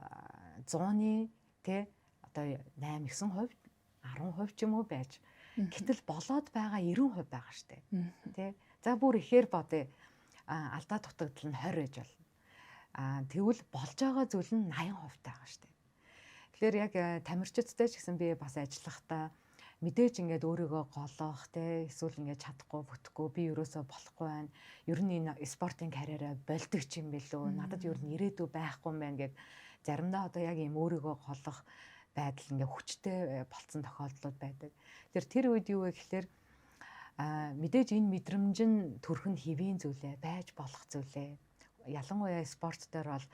100-ны тий одоо 8-9%, 10% ч юм уу байж. Гэтэл болоод байгаа 90% байгаа штэ. Тий. За бүр ихээр бодъё. Алдаа дутагдал нь 20 гэж болно. Тэгвэл болж байгаа зүйл нь 80% байгаа шүү дээ. Тэгэхээр яг тамирчидтай ч гэсэн би бас ажиллахдаа мэдээж ингээд өөрийгөө голох те эсвэл ингээд чадахгүй бүтэхгүй би ерөөсөө болохгүй байна. Ер нь энэ спортын карьераа болдог ч юм бэлөө. Надад ер нь ирээдүй байхгүй юм байна гэд заримдаа одоо яг ийм өөрийгөө голох байдал ингээд хүчтэй болцсон тохиолдлууд байдаг. Тэр үед юу вэ гэхээр мэдээж энэ мэдрэмж нь төрөх нь хэвийн зүйлээ байж болох зүйлээ. Ялангуяа спорт дээр бол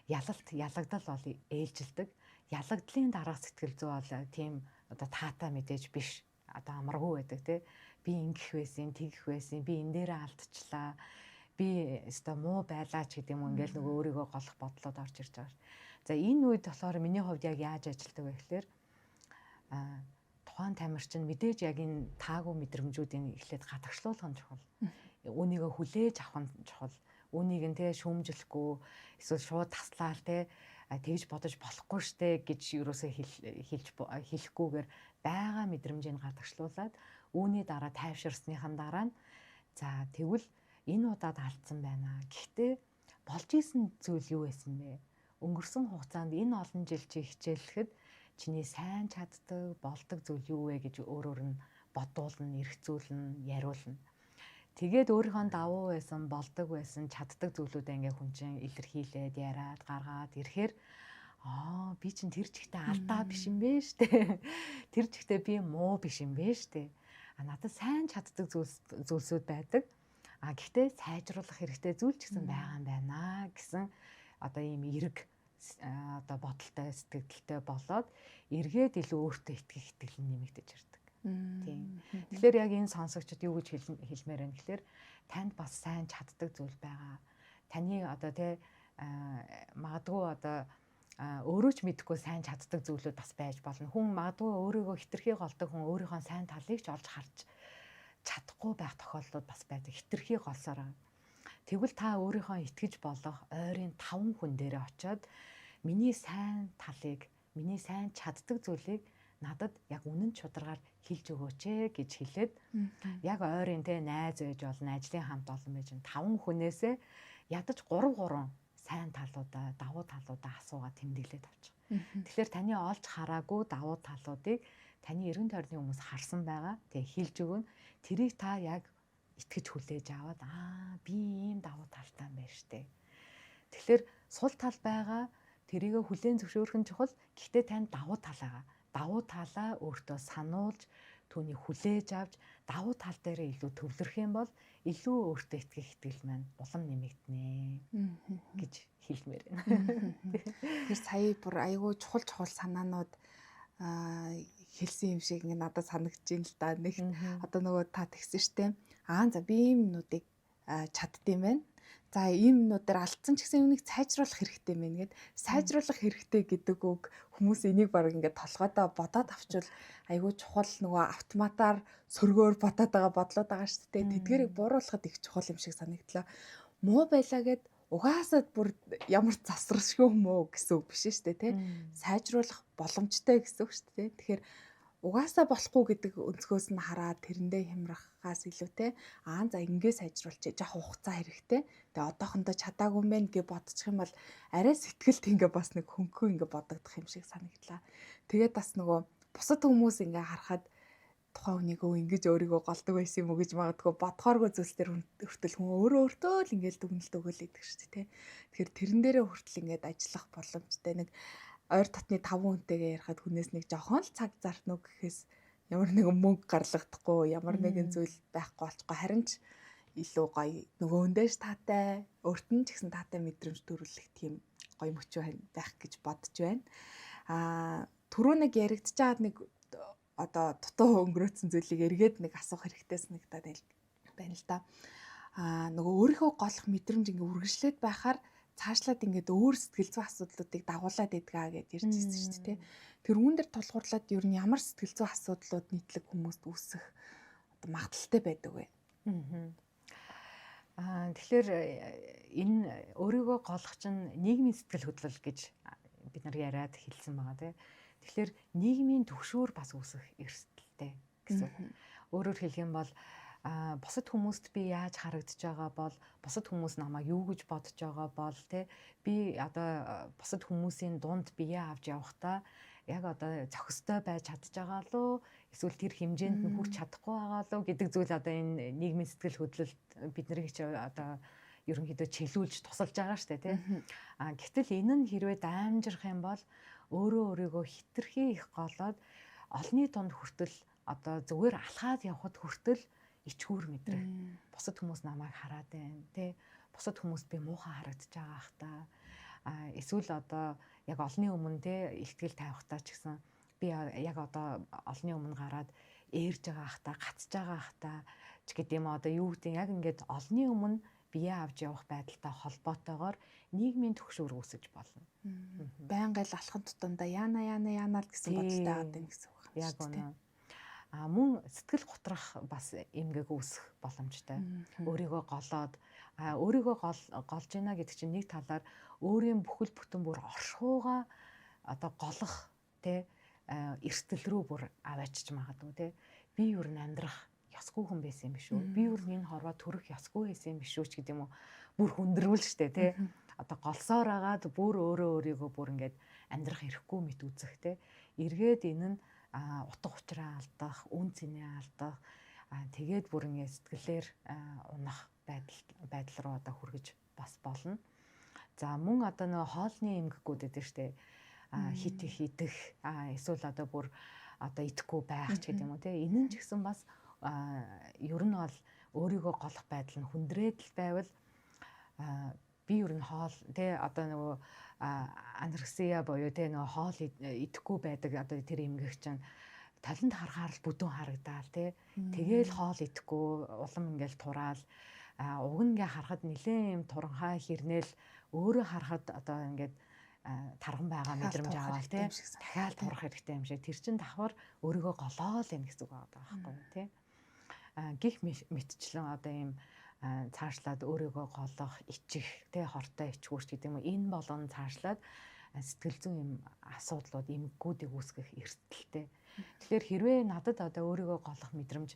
ялагдал бол ээлжилдэг. Ялагдлын дараах сэтгэл зүй бол тийм одоо таатай мэдээж биш. Одоо амаргүй байдаг тий. Би ингэх байсан, тэгэх байсан, би энэ дээрээ алдчихлаа. Би өстой муу байлаа ч гэдэг юм ингээл нөгөө өөрийгөө голох бодлоод орж ирж байгаа. За энэ үед болохоор миний хувьд яг яаж ажилтдаг вэ гэхээр тухайн тамирчин мэдээж яг энэ таагүй мэдрэмжүүдийг эхлээд гадагшлуулах нь чухал. Үүнийгээ хүлээж авах нь чухал. Үүнийг нь те шүүмжлэхгүй эсвэл шууд таслаал те тэгж бодож болохгүй штэ гэж юусоо хэлэхгүйгээр байгаа мэдрэмжийг гадагшлуулад үүний дараа тайвширсныхан дараа нь за тэгвэл энэ удаад алдсан байна. Гэхдээ болж исэн зүйл юу байсан бэ? Өнгөрсөн хугацаанд энэ олон жил чи хичээлэхэд чиний сайн чаддаг, болдог зүйл юу вэ гэж өөрөөр нь бодуулна, эргцүүлнэ, яриулна. Тэгээд өөрийнхөө давуу байсан, болдог байсан, чаддаг зүйлүүдээ ингээ хүн чинь илэрхийлээд, яриад, гаргаад ирэхээр би чинь тэр чигтээ алдаа биш юм бэ штэ. Тэр чигтээ би муу биш юм бэ штэ. Надад сайн чаддаг зүйлсүүд байдаг. Гэхдээ сайжруулах хэрэгтэй зүйл ч гэсэн байгаа юм байна гэсэн одоо ийм эрг одоо бодолтой сэтгэлдэлтэй болоод эргээд илүү өөртөө итгэх итгэл нь нэмэгдэж ирдэг. Тийм. Тэгэхээр яг энэ сонсогчдод юу гэж хэлмээр байна гэхээр танд бас сайн чаддаг зүйл байгаа. Таны одоо магадгүй одоо өөрөө ч мэдэхгүй сайн чаддаг зүйлүүд бас байж болно. Хүн магадгүй өөрийгөө хитрхий голдог хүн өөрийнхөө сайн талыг ч олж харж чадахгүй байх тохиолдлууд бас байдаг. Хитрхий голсороо. Тэгвэл та өөрийнхөө итгэж болох ойрын 5 хүн дээрээ очиод миний сайн талыг, миний сайн чаддаг зүйлийг надад яг үнэн чударгаар хэлж өгөөч гэж хэлээд яг ойрын найз байж болно, ажлын хамт олон байж болно 5 хүнээсээ ядаж 3 сайн талуудаа, давуу талуудаа асуугаад тэмдэглээд авчих. Тэгэхээр таны олж хараагүй давуу талуудыг таны эргэн тойрны хүмүүс харсан байгаа. Тэгээ хэлж өгөн. Тэрийг та яг итгэж хүлээж аваад би ийм давуу талтай юм байна штэ. Тэгэхээр сул тал байгаа, тэрийг хүлээн зөвшөөрөх нь чухал. Гэхдээ танд давуу тал байгаа. Давуу талаа өөртөө сануулж, түүнийг хүлээж авч, давуу тал дээр илүү төвлөрөх юм бол илүү өөртөө итгэх итгэл маань улам нэмэгдэнэ гэж хэлмээр байна. Тэр сая бүр айгүй чухал санаанууд хэлсэн юм шиг ингээ надад санагдаж байна л да. Нэг одоо нөгөө та тэгсэн штэ. За би ийм юмнуудыг чаддсан байна. За ийм юмнууд дээр алдсан ч гэсэн юмыг сайжруулах хэрэгтэй мэн гэд сайжруулах хэрэгтэй гэдэг үг хүмүүс энийг баг ингээд толгойдоо бодоод авчвал айгүй чухал нөгөө автоматар сөргөөр бодоод байгаа бодлоод байгаа шүү дээ. Тэдгэрийг бууруулахад их чухал юм шиг санагдлаа. Муу байлаа гэд угаасаа бүр ямар засваршгүй юм уу гэсэн үг биш шүү дээ, тий. Сайжруулах боломжтой гэсэн үг шүү дээ. Тэгэхээр угаасаа болохгүй гэдэг өнцгөөс нь хараад тэрэндээ хямрахаас илүүтэй за ингээ сайжруулчих жоох хугацаа хэрэгтэй. Тэгээ одоохондоо чадаагүй юм байна гэж бодчих юм бол арай сэтгэлд ингээ бас нэг хөнгөө ингээ бодогдох юм шиг санагдлаа. Тэгээд бас нөгөө бусад хүмүүс ингээ харахад тухайн хүнийг ингэж өөрийгөө голдог байсан юм уу гэж магадгүй бодхооргүй зүйлс төр хүртэл хүн өөртөө л ингээл дүгнэлт өгөөл идэг шүү дээ. Тэгэхээр тэрэн дээрээ хүртэл ингээд ажиллах боломжтой. Нэг ойр татны 5 хүнтэйгээ ярихад хүнээс нэг жоохон л цаг зартнуу гэхээс ямар нэгэн мөнгө гарлагдахгүй, ямар нэгэн зүйл байхгүй болчихгоо харин ч илүү гоё нөгөөндөөш таатай, өөрт нь ч гэсэн таатай мэдрэмж төрүүлэх тийм гоё мөчөө байх гэж бодож байна. Түрүү нэг яригдчихад нэг одоо дутуу өнгөрөөцсөн зүйлийг эргээд нэг асуух хэрэгтэй санагдаад байна л да. Нөгөө өөрийнхөө голох мэдрэмж ингээ үргэлжлээд байхаар цаашлаад ингээд өөр сэтгэл зүйн асуудлуудыг дагуулад идгаа гэж ярьж ирсэн шүү дээ. Тэр үүн дээр тулгуурлаад ер нь ямар сэтгэл зүйн асуудлууд нийтлэг хүмүүст үүсэх одоо магадaltaй байдаг вэ? Тэгэхээр энэ өөрийгөө голох чинь нийгмийн сэтгэл хөдлөл гэж бид нар яриад хэлсэн байгаа тийм. Тэгэхээр нийгмийн төгшөөр бас үүсэх эрсдэлтэй гэсэн. Өөрөөр хэлэх юм бол бусад хүмүүст би яаж харагдаж байгаа бол бусад хүмүүс намайг юу гэж бодож байгаа бол тий би одоо бусад хүмүүсийн дунд биеэ авч явахдаа яг одоо зохистой байж чадж байгаа лөө эсвэл тэр хэмжээнд нь хүрч чадахгүй байгаа лөө гэдэг зүйл одоо энэ нийгмийн сэтгэл хөдлөлд биднийг ч одоо ерөнхийдөө чиглүүлж тусалж байгаа штэ тий. Гэтэл энэ нь хэрвээ даамжрах юм бол өөрийгөө хитрхи их голоод олны дунд хүртэл одоо зүгээр алхаад явхад хүртэл ичгүүр мэдрэх. Бусад хүмүүс намайг хараад байна тий. Бусад хүмүүст би муухай харагдаж байгаа хта. Эсвэл одоо яг олны өмнө тий ихтгэл тавихтаа ч гэсэн би яг одоо олны өмнө гараад ээрж байгаа хта, гацж байгаа хта ч гэдэм одоо юу гэдэг яг ингээд олны өмнө бие авч явах байдалтай холбоотойгоор нийгмийн төгшөөр үүсэж болно. Байнга л алхам тутамдаа яана л гэсэн бодолтой байгаа юм гэсэн үг байна. Яг үнэ. Мөн сэтгэл готрах бас эмгэг үүсэх боломжтой. Өөрийгөө голоод өөрийгөө голж ийна гэдэг чинь нэг талаар өөрийн бүхэл бүтэн бүр оршууга одоо голох тий эрсдэл рүү бүр аваачиж магадгүй тий. Би юу н амьдрах ёсгүй хүн байсан юм биш үү? Би юу н энэ хорвоо төрөх ёсгүй байсан юм биш үү ч гэдэг юм уу? Бүр хүндрүүл штэ тий. Одоо голсоор агаад бүр өөрийгөө бүр ингээд амьдрах ирэхгүй мэт үзэх тий. Эргээд энэ нь утга учраа алдах, үн цэнээ алдах, тэгээд бүр ингээд сэтгэлээр унах байдал руу одоо хүргэж бас болно. За мөн одоо нөгөө хоолны эмгэгүүд гэдэг штэ хит их идэх, эсвэл одоо бүр одоо идэхгүй байх ч гэдэг юм уу тий. Энэ нь ч гэсэн бас ер нь бол өөрийгөө голох байдал нь хүндрээд л байвал би ер нь хоол тий одоо нөгөө анорексия буюу тий нөгөө хоол идэхгүй байдаг одоо тэр эмгэгч чинь талент харахаар л бүдүүн харагдаал тий тэгээл хоол идэхгүй улам ингээл тураал уг нь ингээ харахад нэлээд юм туранхай хэрнээл өөрөө харахад одоо ингээд тархан байгаа мэдрэмж аваад тий дахиад турах хэрэгтэй юм шиг тэр чин давхар өөрийгөө голоол юм гэсэн үг байгаа байхгүй тий гих мэтчлэн одоо ийм цаашлаад өөрийгөө голох, ичих, тэ хортой ичгүүрч гэдэг юм. Энэ болгон цаашлаад сэтгэл зүйн юм асуудлууд, эмгэгүүдийг үүсгэх эрсдэлтэй. Тэгэхээр хэрвээ надад одоо өөрийгөө голох мэдрэмж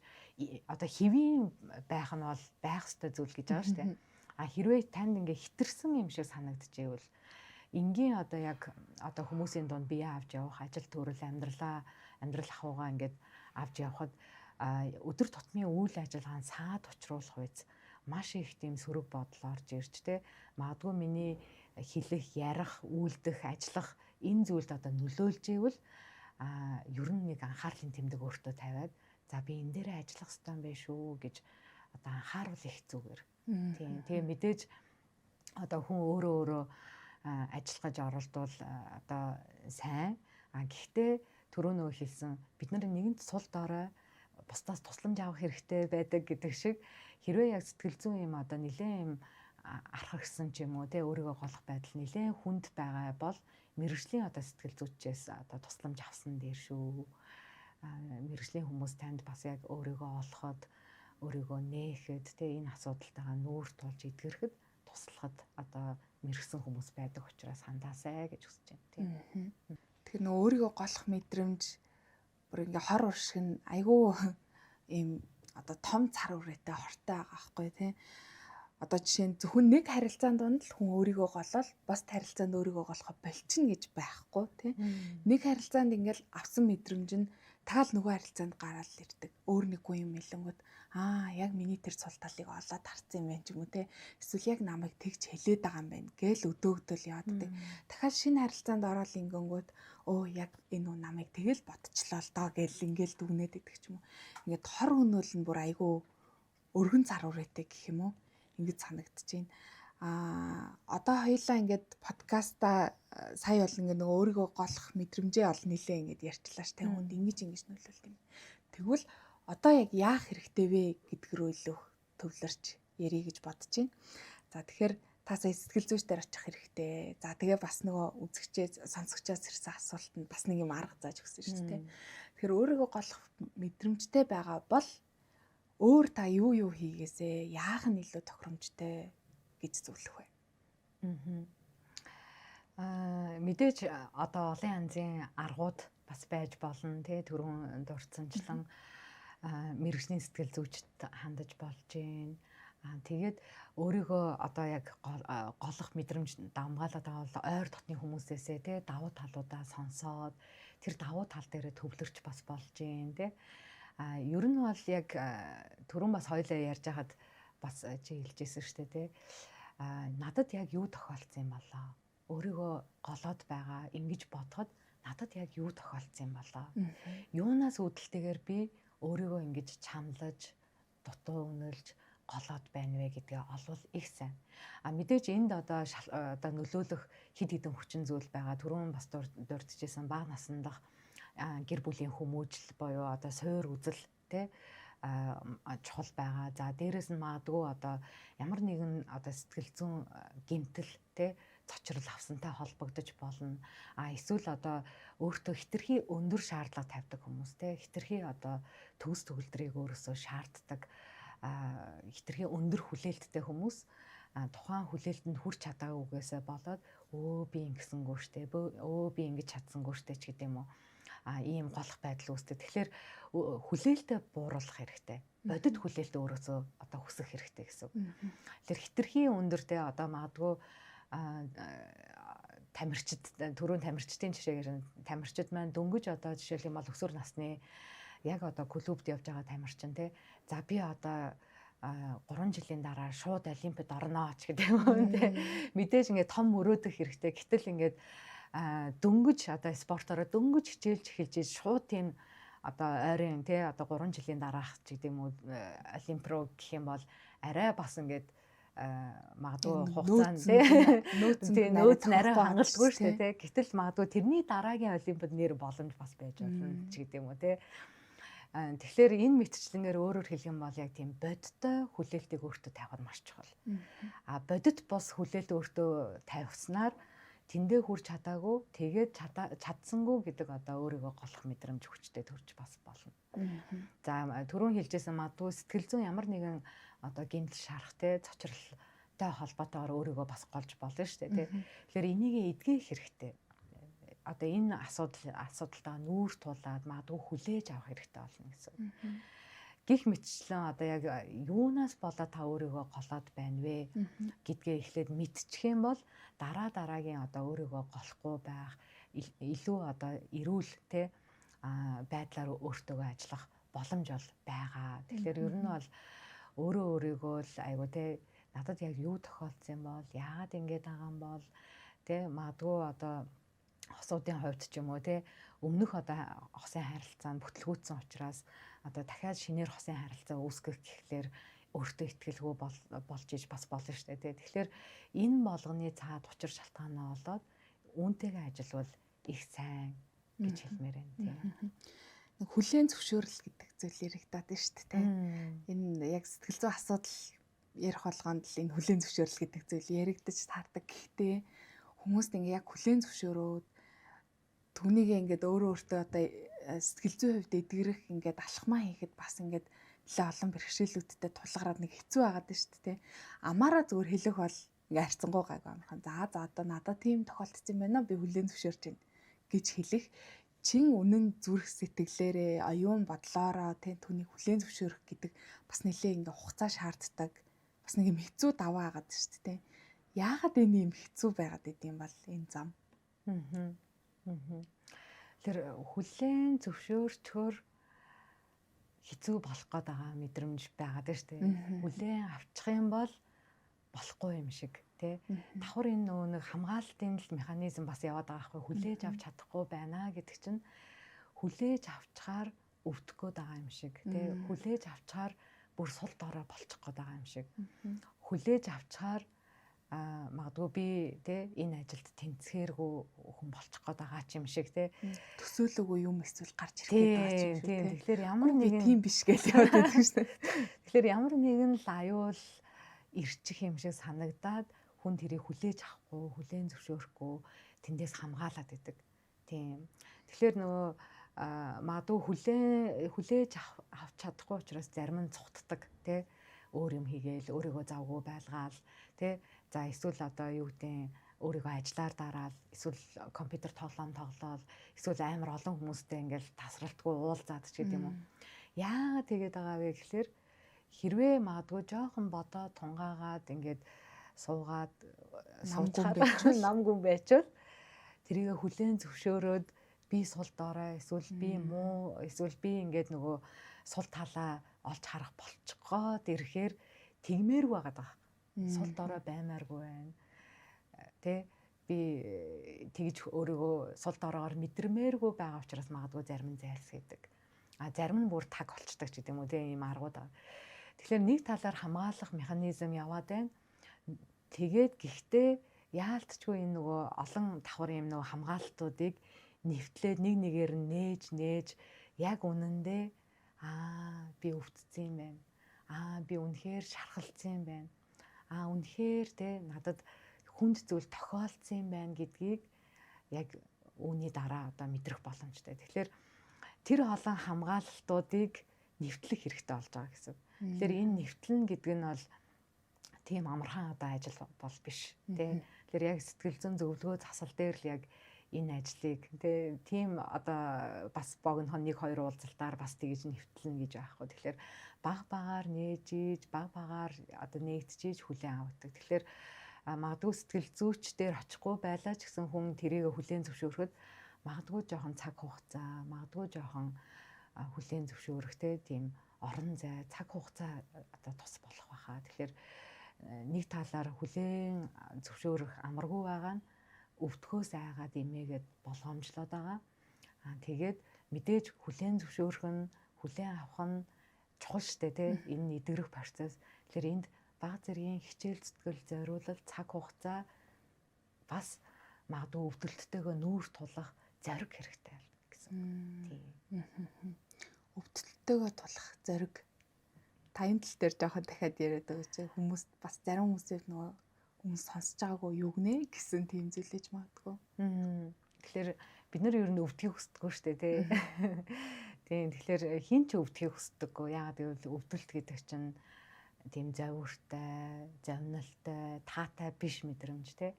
одоо хэвийн байх нь бол байх ёстой зүйл гэж байгаа шүү дээ. Хэрвээ танд ингээ хитэрсэн юм шиг санагдчихэвэл энгийн одоо яг одоо хүмүүсийн дунд бие авч явах, ажил төрөл, амьдрал ахуйгаа ингээд авч явхад өдөр тутмын үйл ажиллагаанд саад учруулах үец маш их тийм сөрөг бодол орж ирж тэ магадгүй миний хэлэх, ярих, үйлдэх, ажиллах энэ зүйлд одоо нөлөөлж ивэл ер нь нэг анхаарлын тэмдэг өөртөө тавиад за би энэ дээрээ ажиллах хэрэгтэй юм байна шүү гэж одоо анхааруул их зүгээр. Тийм. Тэгээ мэдээж одоо хүн өөрөө ажиллаж оролдвол одоо сайн. Гэхдээ түрүү нөгөө хэлсэн бид нар нэгэнт сул дорой бусдаас тусламж авах хэрэгтэй байдаг гэдэг шиг хэрвээ яг сэтгэл зүйн юм одоо нэлээд юм архагсан ч юм уу те өөрийгөө голох байдал нэлээд хүнд байгаа бол мэргэжлийн одоо сэтгэл зүйчээс одоо тусламж авсан дээр шүү. Мэргэжлийн хүмүүс танд бас яг өөрийгөө олоход өөрийгөө нээхэд те энэ асуудалтайгаа нүүр тулж идэрэхэд туслахад одоо мэргэсэн хүмүүс байдаг учраас хандаасай гэж хүсэж байна тийм. Тэгэхээр нөө өөрийгөө голох мэдрэмж бүр ингээ хор уршиг нь айгүй ийм одоо том цар үрээтэй хортой байгаа байхгүй тийм. Одоо жишээ нь зөвхөн нэг харилцаанд донд л хүн өөрийгөө голоод бас харилцаанд өөрийгөө голохоо болчихно гэж байхгүй тийм. Нэг харилцаанд ингээл авсан мэдрэмж нь таал нөгөө харилцаанд гараад ирдэг. Өөр нэггүй юм хэлэнгүүт яг миний тэр цул талыг олоод харсан юм байна ч юм уу те. Эсвэл яг намайг тэгж хэлээд байгаа юм байна гээл өдөөгдөл яаддаг. Дахиад шинэ харилцаанд ороод ингэнгүүт яг энэ үү намайг тэгэл ботчлоо л доо гээл ингээл дүгнээд идэх ч юм уу. Ингээд хор өнөөл нь бүр айгүй өргөн цар үрээтэй гэх юм уу. Ингэж санагдчихээн. Одоо хоёулаа ингээд подкаста сая бол ингээд нөгөө өөрийгөө голох мэдрэмжээ ол нилээ ингээд ярьчлаа ш. Тэ хүнд ингэж нөлөөлт юм. Тэгвэл одоо яг яах хэрэгтэй вэ гэдг рүү илүү төвлөрч ярих гэж бодож байна. За тэгэхээр та сая сэтгэл зүйчдэр очих хэрэгтэй. За тэгээ бас нөгөө үзэгчээ сонсогчоос ирсэн асуултанд бас нэг юм арга зааж өгсөн шүү дээ. Тэгэхээр өөрийгөө голох мэдрэмжтэй байгаа бол өөр та юу хийгээсэ яах нь илүү тохиромжтой гэж зөвлөх вэ? Мэдээж одоо олон янзын аргууд бас байж болно тий түрүүн дурдсанчлан мэргэжлийн сэтгэл зүйчд хандаж болж байна. Тэгээд өөрийгөө одоо яг голох мэдрэмж дамгаалаад байгаа бол ойр дотны хүмүүсээсээ тий давуу талуудаа сонсоод тэр давуу тал дээр төвлөрч бас болж байна тий. Ер нь бол яг түрүүн бас хоёлаа ярьж хахад бас чи хэлжсэн шүү дээ тий. Надад яг юу тохиолдсон юм болоо? Өөрийгөө голоод байгаа ингэж бодоход надад яг юу тохиолдсон юм болоо? Юунаас үүдэлтэйгээр би өөрийгөө ингэж чамлаж, дутуу өнөөлж голоод байна вэ гэдгээ олвол их сайн. Мэдээж энд одоо нөлөөлөх хэд хэдэн хүчин зүйл байгаа. Түрүүн бас дурдчихсан бага насндах гэр бүлийн хүмүүжил буюу одоо суур үзэл тий чухал байгаа. За дээрэс нь магадгүй одоо ямар нэгэн одоо сэтгэл зүйн гэмтэл тий цочрол авсантай холбогдож болно. Эсвэл одоо өөртөө хитрхи өндөр шаардлага тавьдаг хүмүүс тий хитрхи одоо төгс төгөлдрийг өөрөөсөө шаарддаг хитрхи өндөр хүлээлттэй хүмүүс тухайн хүлээлтэнд хүрч чадаагүйгээсээ болоод би ингэсэнгүү штэ би ингэж чадсангүү штэ ч гэдэм юм уу ийм голох байдал үүсдэг. Тэгэхээр хүлээлтээ бууруулах хэрэгтэй. Бодит хүлээлтээ өөрөөсөө одоо хүсэх хэрэгтэй гэсэн. Тэгэхээр хитрхи өндөртэй одоо магадгүй тамирчид түрүүн тамирчдын жишээгээр тамирчид маань дөнгөж одоо жишээл юм бол өсвөр насны яг одоо клубд явж байгаа тамирчин те за би одоо 3 жилийн дараа шууд олимпиад орноо ч гэдэг юм те мэдээж ингээд том мөрөөдөх хэрэгтэй. Гэтэл ингээд дөнгөж одоо спортороо дөнгөж хичээлж эхэлж шууд тийм одоо ойрын те одоо 3 жилийн дараах ч гэдэг юм уу олимпиро гэх юм бол арай бас ингээд магадгүй хугацаанд тийм нөөц нарай хангалтгүй шүү дээ. Гэтэл магадгүй тэрний дараагийн олимпиад нэр боломж бас байж болно ч гэдэг юм уу те. Тэгэхээр энэ мэтчлэнгээр өөрөөр хэлэх юм бол яг тийм бодиттой хүлээлтийг өөртөө тавих нь маш чухал. Бодит бос хүлээлт өөртөө тавьснаар тэндээ хүрч чадаагүй тэгээд чадсангүй гэдэг одоо өөрийгөө голох мэдрэмж хүчтэй төрж бас болно. За түрүүн хэлжсэн магадгүй сэтгэл зүйн ямар нэгэн одоо гэмтэл шарах те цочролтой холбоотойгоор өөрийгөө бас голж болно шүү дээ. Тэгэхээр энийг эдгэх хэрэгтэй. Одоо энэ асуудалтаа нүүр тулаад магадгүй хүлээж авах хэрэгтэй болно гэсэн. Гэх мэтчлэн одоо яг юунаас болоод та өөрийгөө голоод байна вэ гэдгээ эхлээд мэдчих юм бол дараагийн одоо өөрийгөө голохгүй байх илүү одоо эрүүл те байдлаар өөртөө ажиллах боломж бол байгаа. Тэгэхээр ер нь бол өөрийгөө л айгу те надад яг юу тохиолдсон бол яагаад ингэж байгаа юм бол тэ магадгүй одоо хосуудын хувьд ч юм уу тэ өмнөх одоо хосын харилцаанд бүтлгүүцсэн учраас одоо дахиад шинээр хосын харилцаа үүсгэх гэхлээр өөртөө ихтгэлгүй болж иж бас болно шүү дээ. Тэгэхээр энэ болгоны цаад учир шалтгаанаа болоод үүнтэйгээ ажиллавал их сайн гэж хэлмээр байна тийм. Нэг хүлээн зөвшөөрөл гэдэг зүйл яригадаад байна шүү дээ. Энэ яг сэтгэл зүйн асуудал ярих болгонд л энэ хүлээн зөвшөөрөл гэдэг зүйл яригдаж таардаг. Гэхдээ хүмүүст ингээ яг хүлээн зөвшөөрөөд түүнийг ингээд өөртөө одоо сэтгэл зүйн хувьд эдгэрэх ингээд алхмаа хийхэд бас ингээд нэлээ олон бэрхшээлүүдтэй тулгараад нэг хэцүү байгаад байна шүү дээ. Амаараа зүгээр хэлэх бол ингээ харьцангуй гайгүй амархан. За одоо надад тийм тохиолдсон юм байна. Би хүлээн зөвшөөрч байна гэж хэлэх чин үнэн зүрх сэтгэлээрээ оюун бодлоороо тийм түүнийг хүлээн зөвшөөрөх гэдэг бас нэлээ ингээ хугацаа шаарддаг. Бас нэг юм хэцүү даваа байгаад байна шүү дээ. Яагаад энэ юм хэцүү байгаад идэм бол энэ зам? Тэр хүлээн зөвшөөрчхөр хэцүү болох гээд байгаа мэдрэмж байгаад байна шүү дээ. Хүлээн авчих юм бол болохгүй юм шиг тий. Давхар энэ нөгөө нэг хамгаалтын л механизм бас яваад байгаа байхгүй. Хүлээж авч чадахгүй байна гэдэг чинь хүлээж авчаар өвдөх гээд байгаа юм шиг тий. Хүлээж авчаар бүр сул дорой болчих гээд байгаа юм шиг. Хүлээж авчаар магадгүй би тий энэ ажилд тэнцэхэргүй хүн болчих гээд байгаа ч юм шиг тий. Төсөөлөөгүй юм эсвэл гарч ирэх гээд байгаа ч юм шиг тий. Тэгэхээр ямар нэгэн тийм биш гэж яваад байдаг шүү дээ. Тэгэхээр ямар нэгэн л аюул ирчих юм шиг санагдаад хүн тэрийг хүлээж авахгүй, хүлээн зөвшөөрөхгүй тэндээс хамгаалаад идэг. Тийм. Тэгэхээр нөгөө магадгүй хүлээж авч чадахгүй учраас зарим нь цухтдаг тий. Өөр юм хийгээл өөрийгөө завгүй байлгаал тий. За эсвэл одоо юу гэдэг өөрийгөө ажиллаар дараал, эсвэл компьютер тоглоом тоглоол, эсвэл амар олон хүмүүстэй ингээл тасралтгүй уулзаад ч гэдэг юм уу. Яагаад тэгээд байгаа вэ гэхээр хэрвээ магадгүй жоохон бодоо тунгаагаад ингээд суугаад намгүн байчвал тэрийг хүлээн зөвшөөрөөд би сул дорой, эсвэл би муу, эсвэл би ингээд нөгөө сул талаа олж харах болчихгоод ирэхээр тэгмээргүй байгаа. Сул дорой баймааргүй байна. Тэ би тэгж өөрийгөө сул дороогоор мэдрэмээргүй байгаа учраас магадгүй зарим нь зайлсхийдэг. Зарим нь бүр таг болчдаг ч гэдэм үү те ийм аргууд аа. Тэгэхээр нэг талаар хамгаалах механизм яваад байна. Тэгээд гэхдээ яалтчгүй энэ нөгөө олон давхар юм нөгөө хамгаалтуудыг нэвтлээд нэг нэгээр нь нээж яг үнэндээ би өвдсөн юм байна. Би үнэхээр шархалцсан юм байна. Үнэхээр те надад хүнд зүйл тохиолдсон юм байна гэдгийг яг үүний дараа одоо мэдрэх боломжтой. Тэгэхээр тэр олон хамгаалалтуудыг нэвтлэх хэрэгтэй болж байгаа гэсэн. Тэгэхээр энэ нэвтлэн гэдэг нь бол тийм амархан одоо ажил бол биш тий. Тэгэхээр яг сэтгэл зүйн зөвлөгөө засал дээр л яг энэ ажлыг тийм одоо бас богинохон 1-2 уулзалтаар бас тэгж нэвтлэн гэж байхгүй. Тэгэхээр баг багаар нээж баг багаар одоо нэгтжиж хүлээн авдаг. Тэгэхээр магадгүй сэтгэл зүйч дээр очихгүй байлаа ч гэсэн хүн тэрийг хүлээн зөвшөөрөхөд магадгүй жоохон цаг хугацаа, магадгүй жоохон хүлээн зөвшөөрөх тийм орон зай, цаг хугацаа одоо тус болох байхаа. Тэгэхээр нэг талаар хүлээн зөвшөөрөх амаргүй байгаа нь өвдөхөөс айгаад имээгээд болгоомжлоод байгаа. Тэгээд мэдээж хүлээн зөвшөөрөх нь хүлээн авах нь чухал штэ тий. Энэ эдгэрэх процесс. Тэгэхээр энд бага зэргийн хичээл зүтгэл зориулал цаг хугацаа бас магадгүй өвдөлттэйгээ нүүр тулах зориг хэрэгтэй гэсэн. Тийм. Өвдөлттэйгээ тулах зориг. Таян тал дээр жоохон дахиад яриад байгаа чи хүмүүс бас зарим хүмүүсээ нөгөө хүмүүс сонсож байгаагүй юу гинэ гэсэн тийм зүйлээж магадгүй. Тэгэхээр бид нар ер нь өвдөхийг хүсдэггүй шүү дээ тий. Тийм тэгэхээр хин ч өвдөхийг хүсдэггүй. Яагаад гэвэл өвдөлт гэдэг чинь тийм завиртай, завналтай, таатай биш мэдрэмж тий.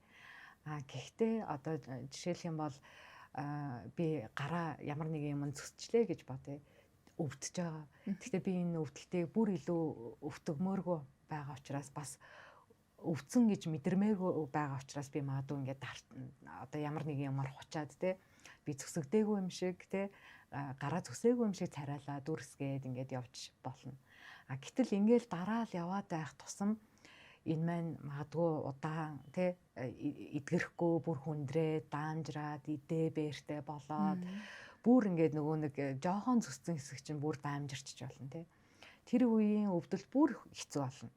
Гэхдээ одоо жишээлх юм бол би гараа ямар нэг юм зүсчлээ гэж бодъё. Өвдөж байгаа. Гэхдээ би энэ өвдөлтийг бүр илүү өвтгмөөргөө байгаа учраас бас өвдсөн гэж мэдэрмээргүй байгаа учраас би магадгүй ингээд одоо ямар нэг юмар хучаад те би зүсэгдээгүй юм шиг те гараа зүсээгүй юм шиг царайлаа дүрсгээд ингээд явж болно. Гэтэл ингээл дараа л яваад байх тусам энэ маань магадгүй удаан тий эдгэрхгүй бүр хүндрээ даамжраад идээ бээртэй болоод бүр ингээд нөгөө нэг жоохон зүсцэн хэсэг чинь бүр даамжирч болно тий. Тэр үеийн өвдөл бүр хэцүү болно.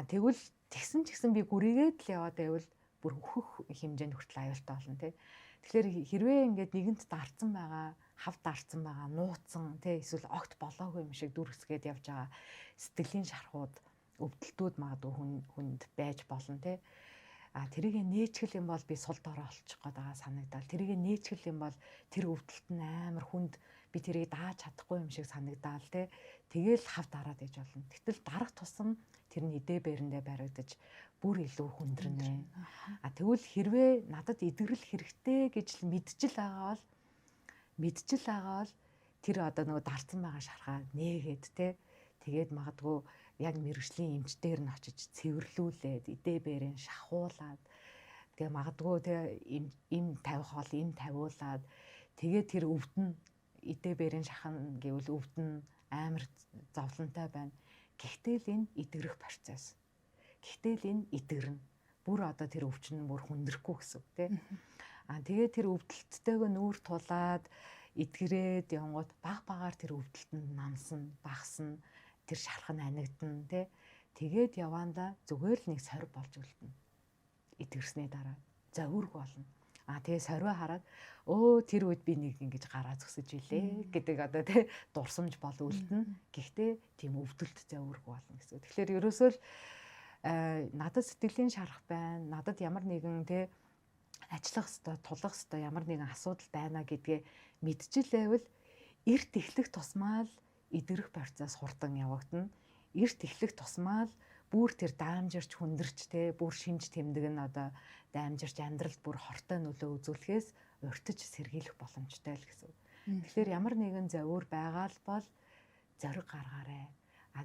Тэгвэл тэгсэн ч гэсэн би гүрийгээд л яваад байвал бүр өөхөх хэмжээнд хүртэл аюултай болно тий. Тэгэхээр хэрвээ ингээд нэгэнт дарцсан байгаа, хав дарцсан байгаа, нууцсан тий эсвэл огт болоогүй юм шиг дүрсгээд явж байгаа сэтгэлийн шархууд, өвдөлтүүд магадгүй хүнд байж болно тий. Тэрийг нээчгэл юм бол би сул дорой олчих гээд байгаа санагдал. Тэрийг нээчгэл юм бол тэр өвдөлт нь амар хүнд би тэрийг дааж чадахгүй юм шиг санагдаал тий. Тэгээл хав дараад иж болно. Гэтэл дарах тусам тэр нь идээ бэрэндээ баригдаж бүр илүү хүндрэнэ. Тэгвэл хэрвээ надад идэгрэл хэрэгтэй гэж л мэдчил байгаа бол тэр одоо нөгөө дарцсан байгаа шархаа нээгээд тий. Тэгээд магадгүй яг мэрэгжлийн эмч дээр нь очиж цэвэрлүүлээд идээ бэрэн шахуулаад тэгээ магадгүй тэгээ им тавих бол им тавиулаад тэгээ тэр өвдөн идээ бэрэн шахан гэвэл өвдөн амар зовлонтой байна. Гэхдээ л энэ идэгрэх процесс. Гэхдээ л энэ идэгрэн бүр одоо тэр өвчин нь бүр хүндрэхгүй гэсэн үг тий. Тэгээ тэр өвдөлттэйг нүүр тулаад идгрээд явгот багаар тэр өвдөлт нь намсан, багасна. Тэр шархан анигдана тий. Тэгээд яваандаа зүгээр л нэг сорив болж үлдэнэ. Идгэрсний дараа завүрг болно. Тэгээ сорив хараад тэр үед би нэг ингэж гараа зөксөж илээ гэдэг одоо тий дурсамж бол үлдэнэ. Гэхдээ тийм өвдөлт завүрг болно гэсэн. Тэгэхээр ерөөсөө л надад сэтгэлийн шарах байна. Надад ямар нэгэн тий ажиллах ёстой, тулах ёстой ямар нэгэн асуудал байна гэдгээ мэдчихлээвэл эрт эхлэх тусмаа л идэрэх процесс хурдан явагдана. Эрт эхлэх тусмаа л бүр тэр даамжирч хүндэрч те бүр шинж тэмдэг нь одоо даамжирч амьдралд бүр хортой нөлөө үзүүлэхээс урьдчилж сэргийлэх боломжтой л гэсэн. Тэгэхээр ямар нэгэн завиур байгаа л бол зориг гаргаарай.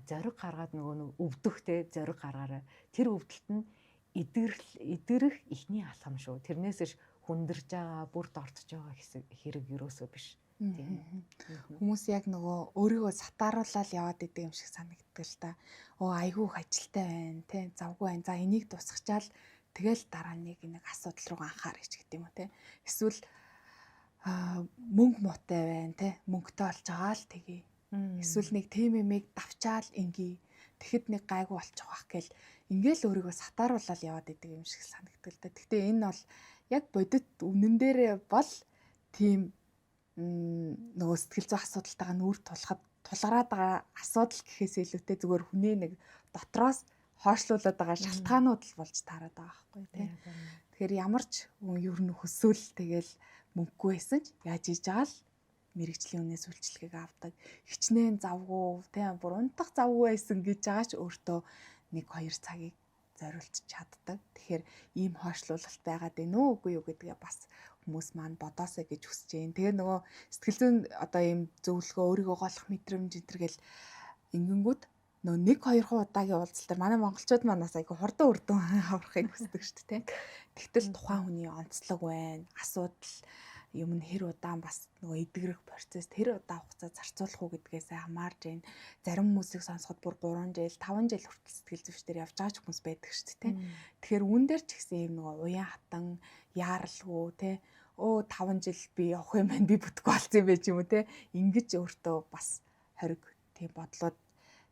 Зориг гаргаад нөгөө өвдөх те зориг гаргаарай. Тэр өвдөлт нь идэрэх ихний алхам шүү. Тэрнээс ш хүндэрж байгаа бүр дортж байгаа хэрэг юусоо биш. Хүмүүс яг нөгөө өөрийгөө сатааруулаад яваад идэг юм шиг санагддаг л та. Айгүй их ажилтай байна, тий, завгүй байна. За энийг тусгачаал тэгэл дараа нэг асуудал руу анхаарч гэдэг юм уу, тий. Эсвэл мөнгө муутай байна, тий. Мөнгөтэй болж байгаа л тэгье. Эсвэл нэг тийм юмыг давчаал ингээ. Тэгэхэд нэг гайгүй болчих واخ гэл ингээл өөрийгөө сатааруулаад яваад идэг юм шиг санагддаг л та. Гэхдээ энэ бол яг бодит үнэн дээр бол тийм нөгөө сэтгэл зүйн асуудалтайгаа нүүр тулгараад байгаа асуудал гэхээс илүүтэй зүгээр хүний нэг дотроос хойшлуулад байгаа шалтгаанууд л болж таарад байгаа байхгүй тий. Тэгэхээр ямар ч ер нь хөсөөл тэгэл мөнгөгүй байсан ч яаж хийж байгаа л мэрэгжлийн үнээс үйлчлэгийг авдаг. Хичнээн завгүй тий бүр унтах завгүй байсан гэж байгаа ч өөртөө 1-2 цагийг зориулж чаддаг. Тэгэхээр ийм хойшлуулалт байгаад байна уу үгүй юу гэдгээ бас хүмүүс маань бодоосоо гэж хүсэж байна. Тэгээ нөгөө сэтгэл зүйн одоо ийм зөвлөгөө өөрийгөө голох мэдрэмж энтергээл ингэнгүүт нөгөө 1-2 удаагийн уулзалтаар манай монголчууд манаас айгу хурдан үрдэн аврахыг хүсдэг шүү дээ. Тэгтэл тухайн хүний онцлог байна. Асуудал юм нь хэр удаан бас нөгөө эдгэрэх процесс тэр удаан хугацаа зарцуулах уу гэдгээс хамаарж байна. Зарим хүмүүсийг сонсоход бүр 3 жил, 5 жил хүртэл сэтгэл зүйчдэр явж байгаа ч хүмүүс байдаг шүү дээ. Тэгэхээр үүн дээр ч гэсэн юм нөгөө уян хатан яаралгүй те 5 жил би явах юм байна би бүтггүй болсон юм байж юм уу те ингэж өөртөө бас хориг тийм бодлоод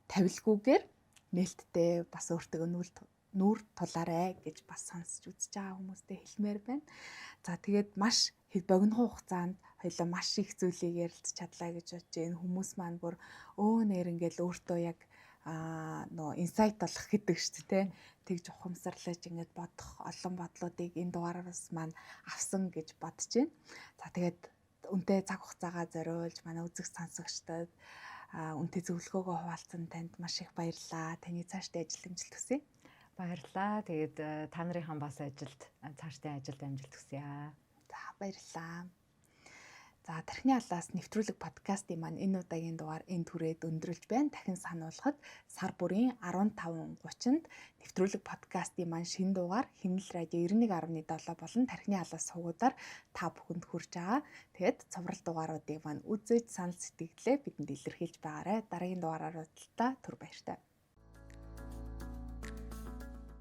тавилгүйгээр нээлттэй бас өөртөө нүүр тулаарай гэж бас сонсч үзэж байгаа хүмүүстэй хэлмээр байна. За тэгээд маш богино хугацаанд хоёлаа маш их зүйлийг ярилцж чадлаа гэж бодож байна. Хүмүүс маань бүр нэр ингээл өөртөө яг нөгөө инсайт болох гэдэг шүү дээ. Тэгж ухамсарлаж ингээд бодох олон бодлоодыг энэ дугаараас маань авсан гэж бодож байна. За тэгээд үнтэй цаг хугацаагаа зориулж манай үзэг сонсогчдод үнтэй зөвлөгөөгөө хуваалцсан танд маш их баярлалаа. Таны цаашдын ажил амжилт хүсье. Баярлалаа. Тэгээд та нарынхан бас цаашдын ажилд амжилт хүсье. За баярлалаа. За тархины алаас нэвтрүүлэг подкастын маань энэ удаагийн дугаар энд хүрээд өндөрлж байна. Дахин сануулхад сар бүрийн 15:30-нд нэвтрүүлэг подкастын маань шинэ дугаар Хэмнэл радио 91.7 болон тархины алаас сувгуудаар та бүхэнд хүрч байгаа. Тэгээд цоврал дугааруудыг маань үзэж санал сэтгэлдээ бидэнд илэрхийлж байгаарай. Дараагийн дугаараар уулзалтаа түр баяртай.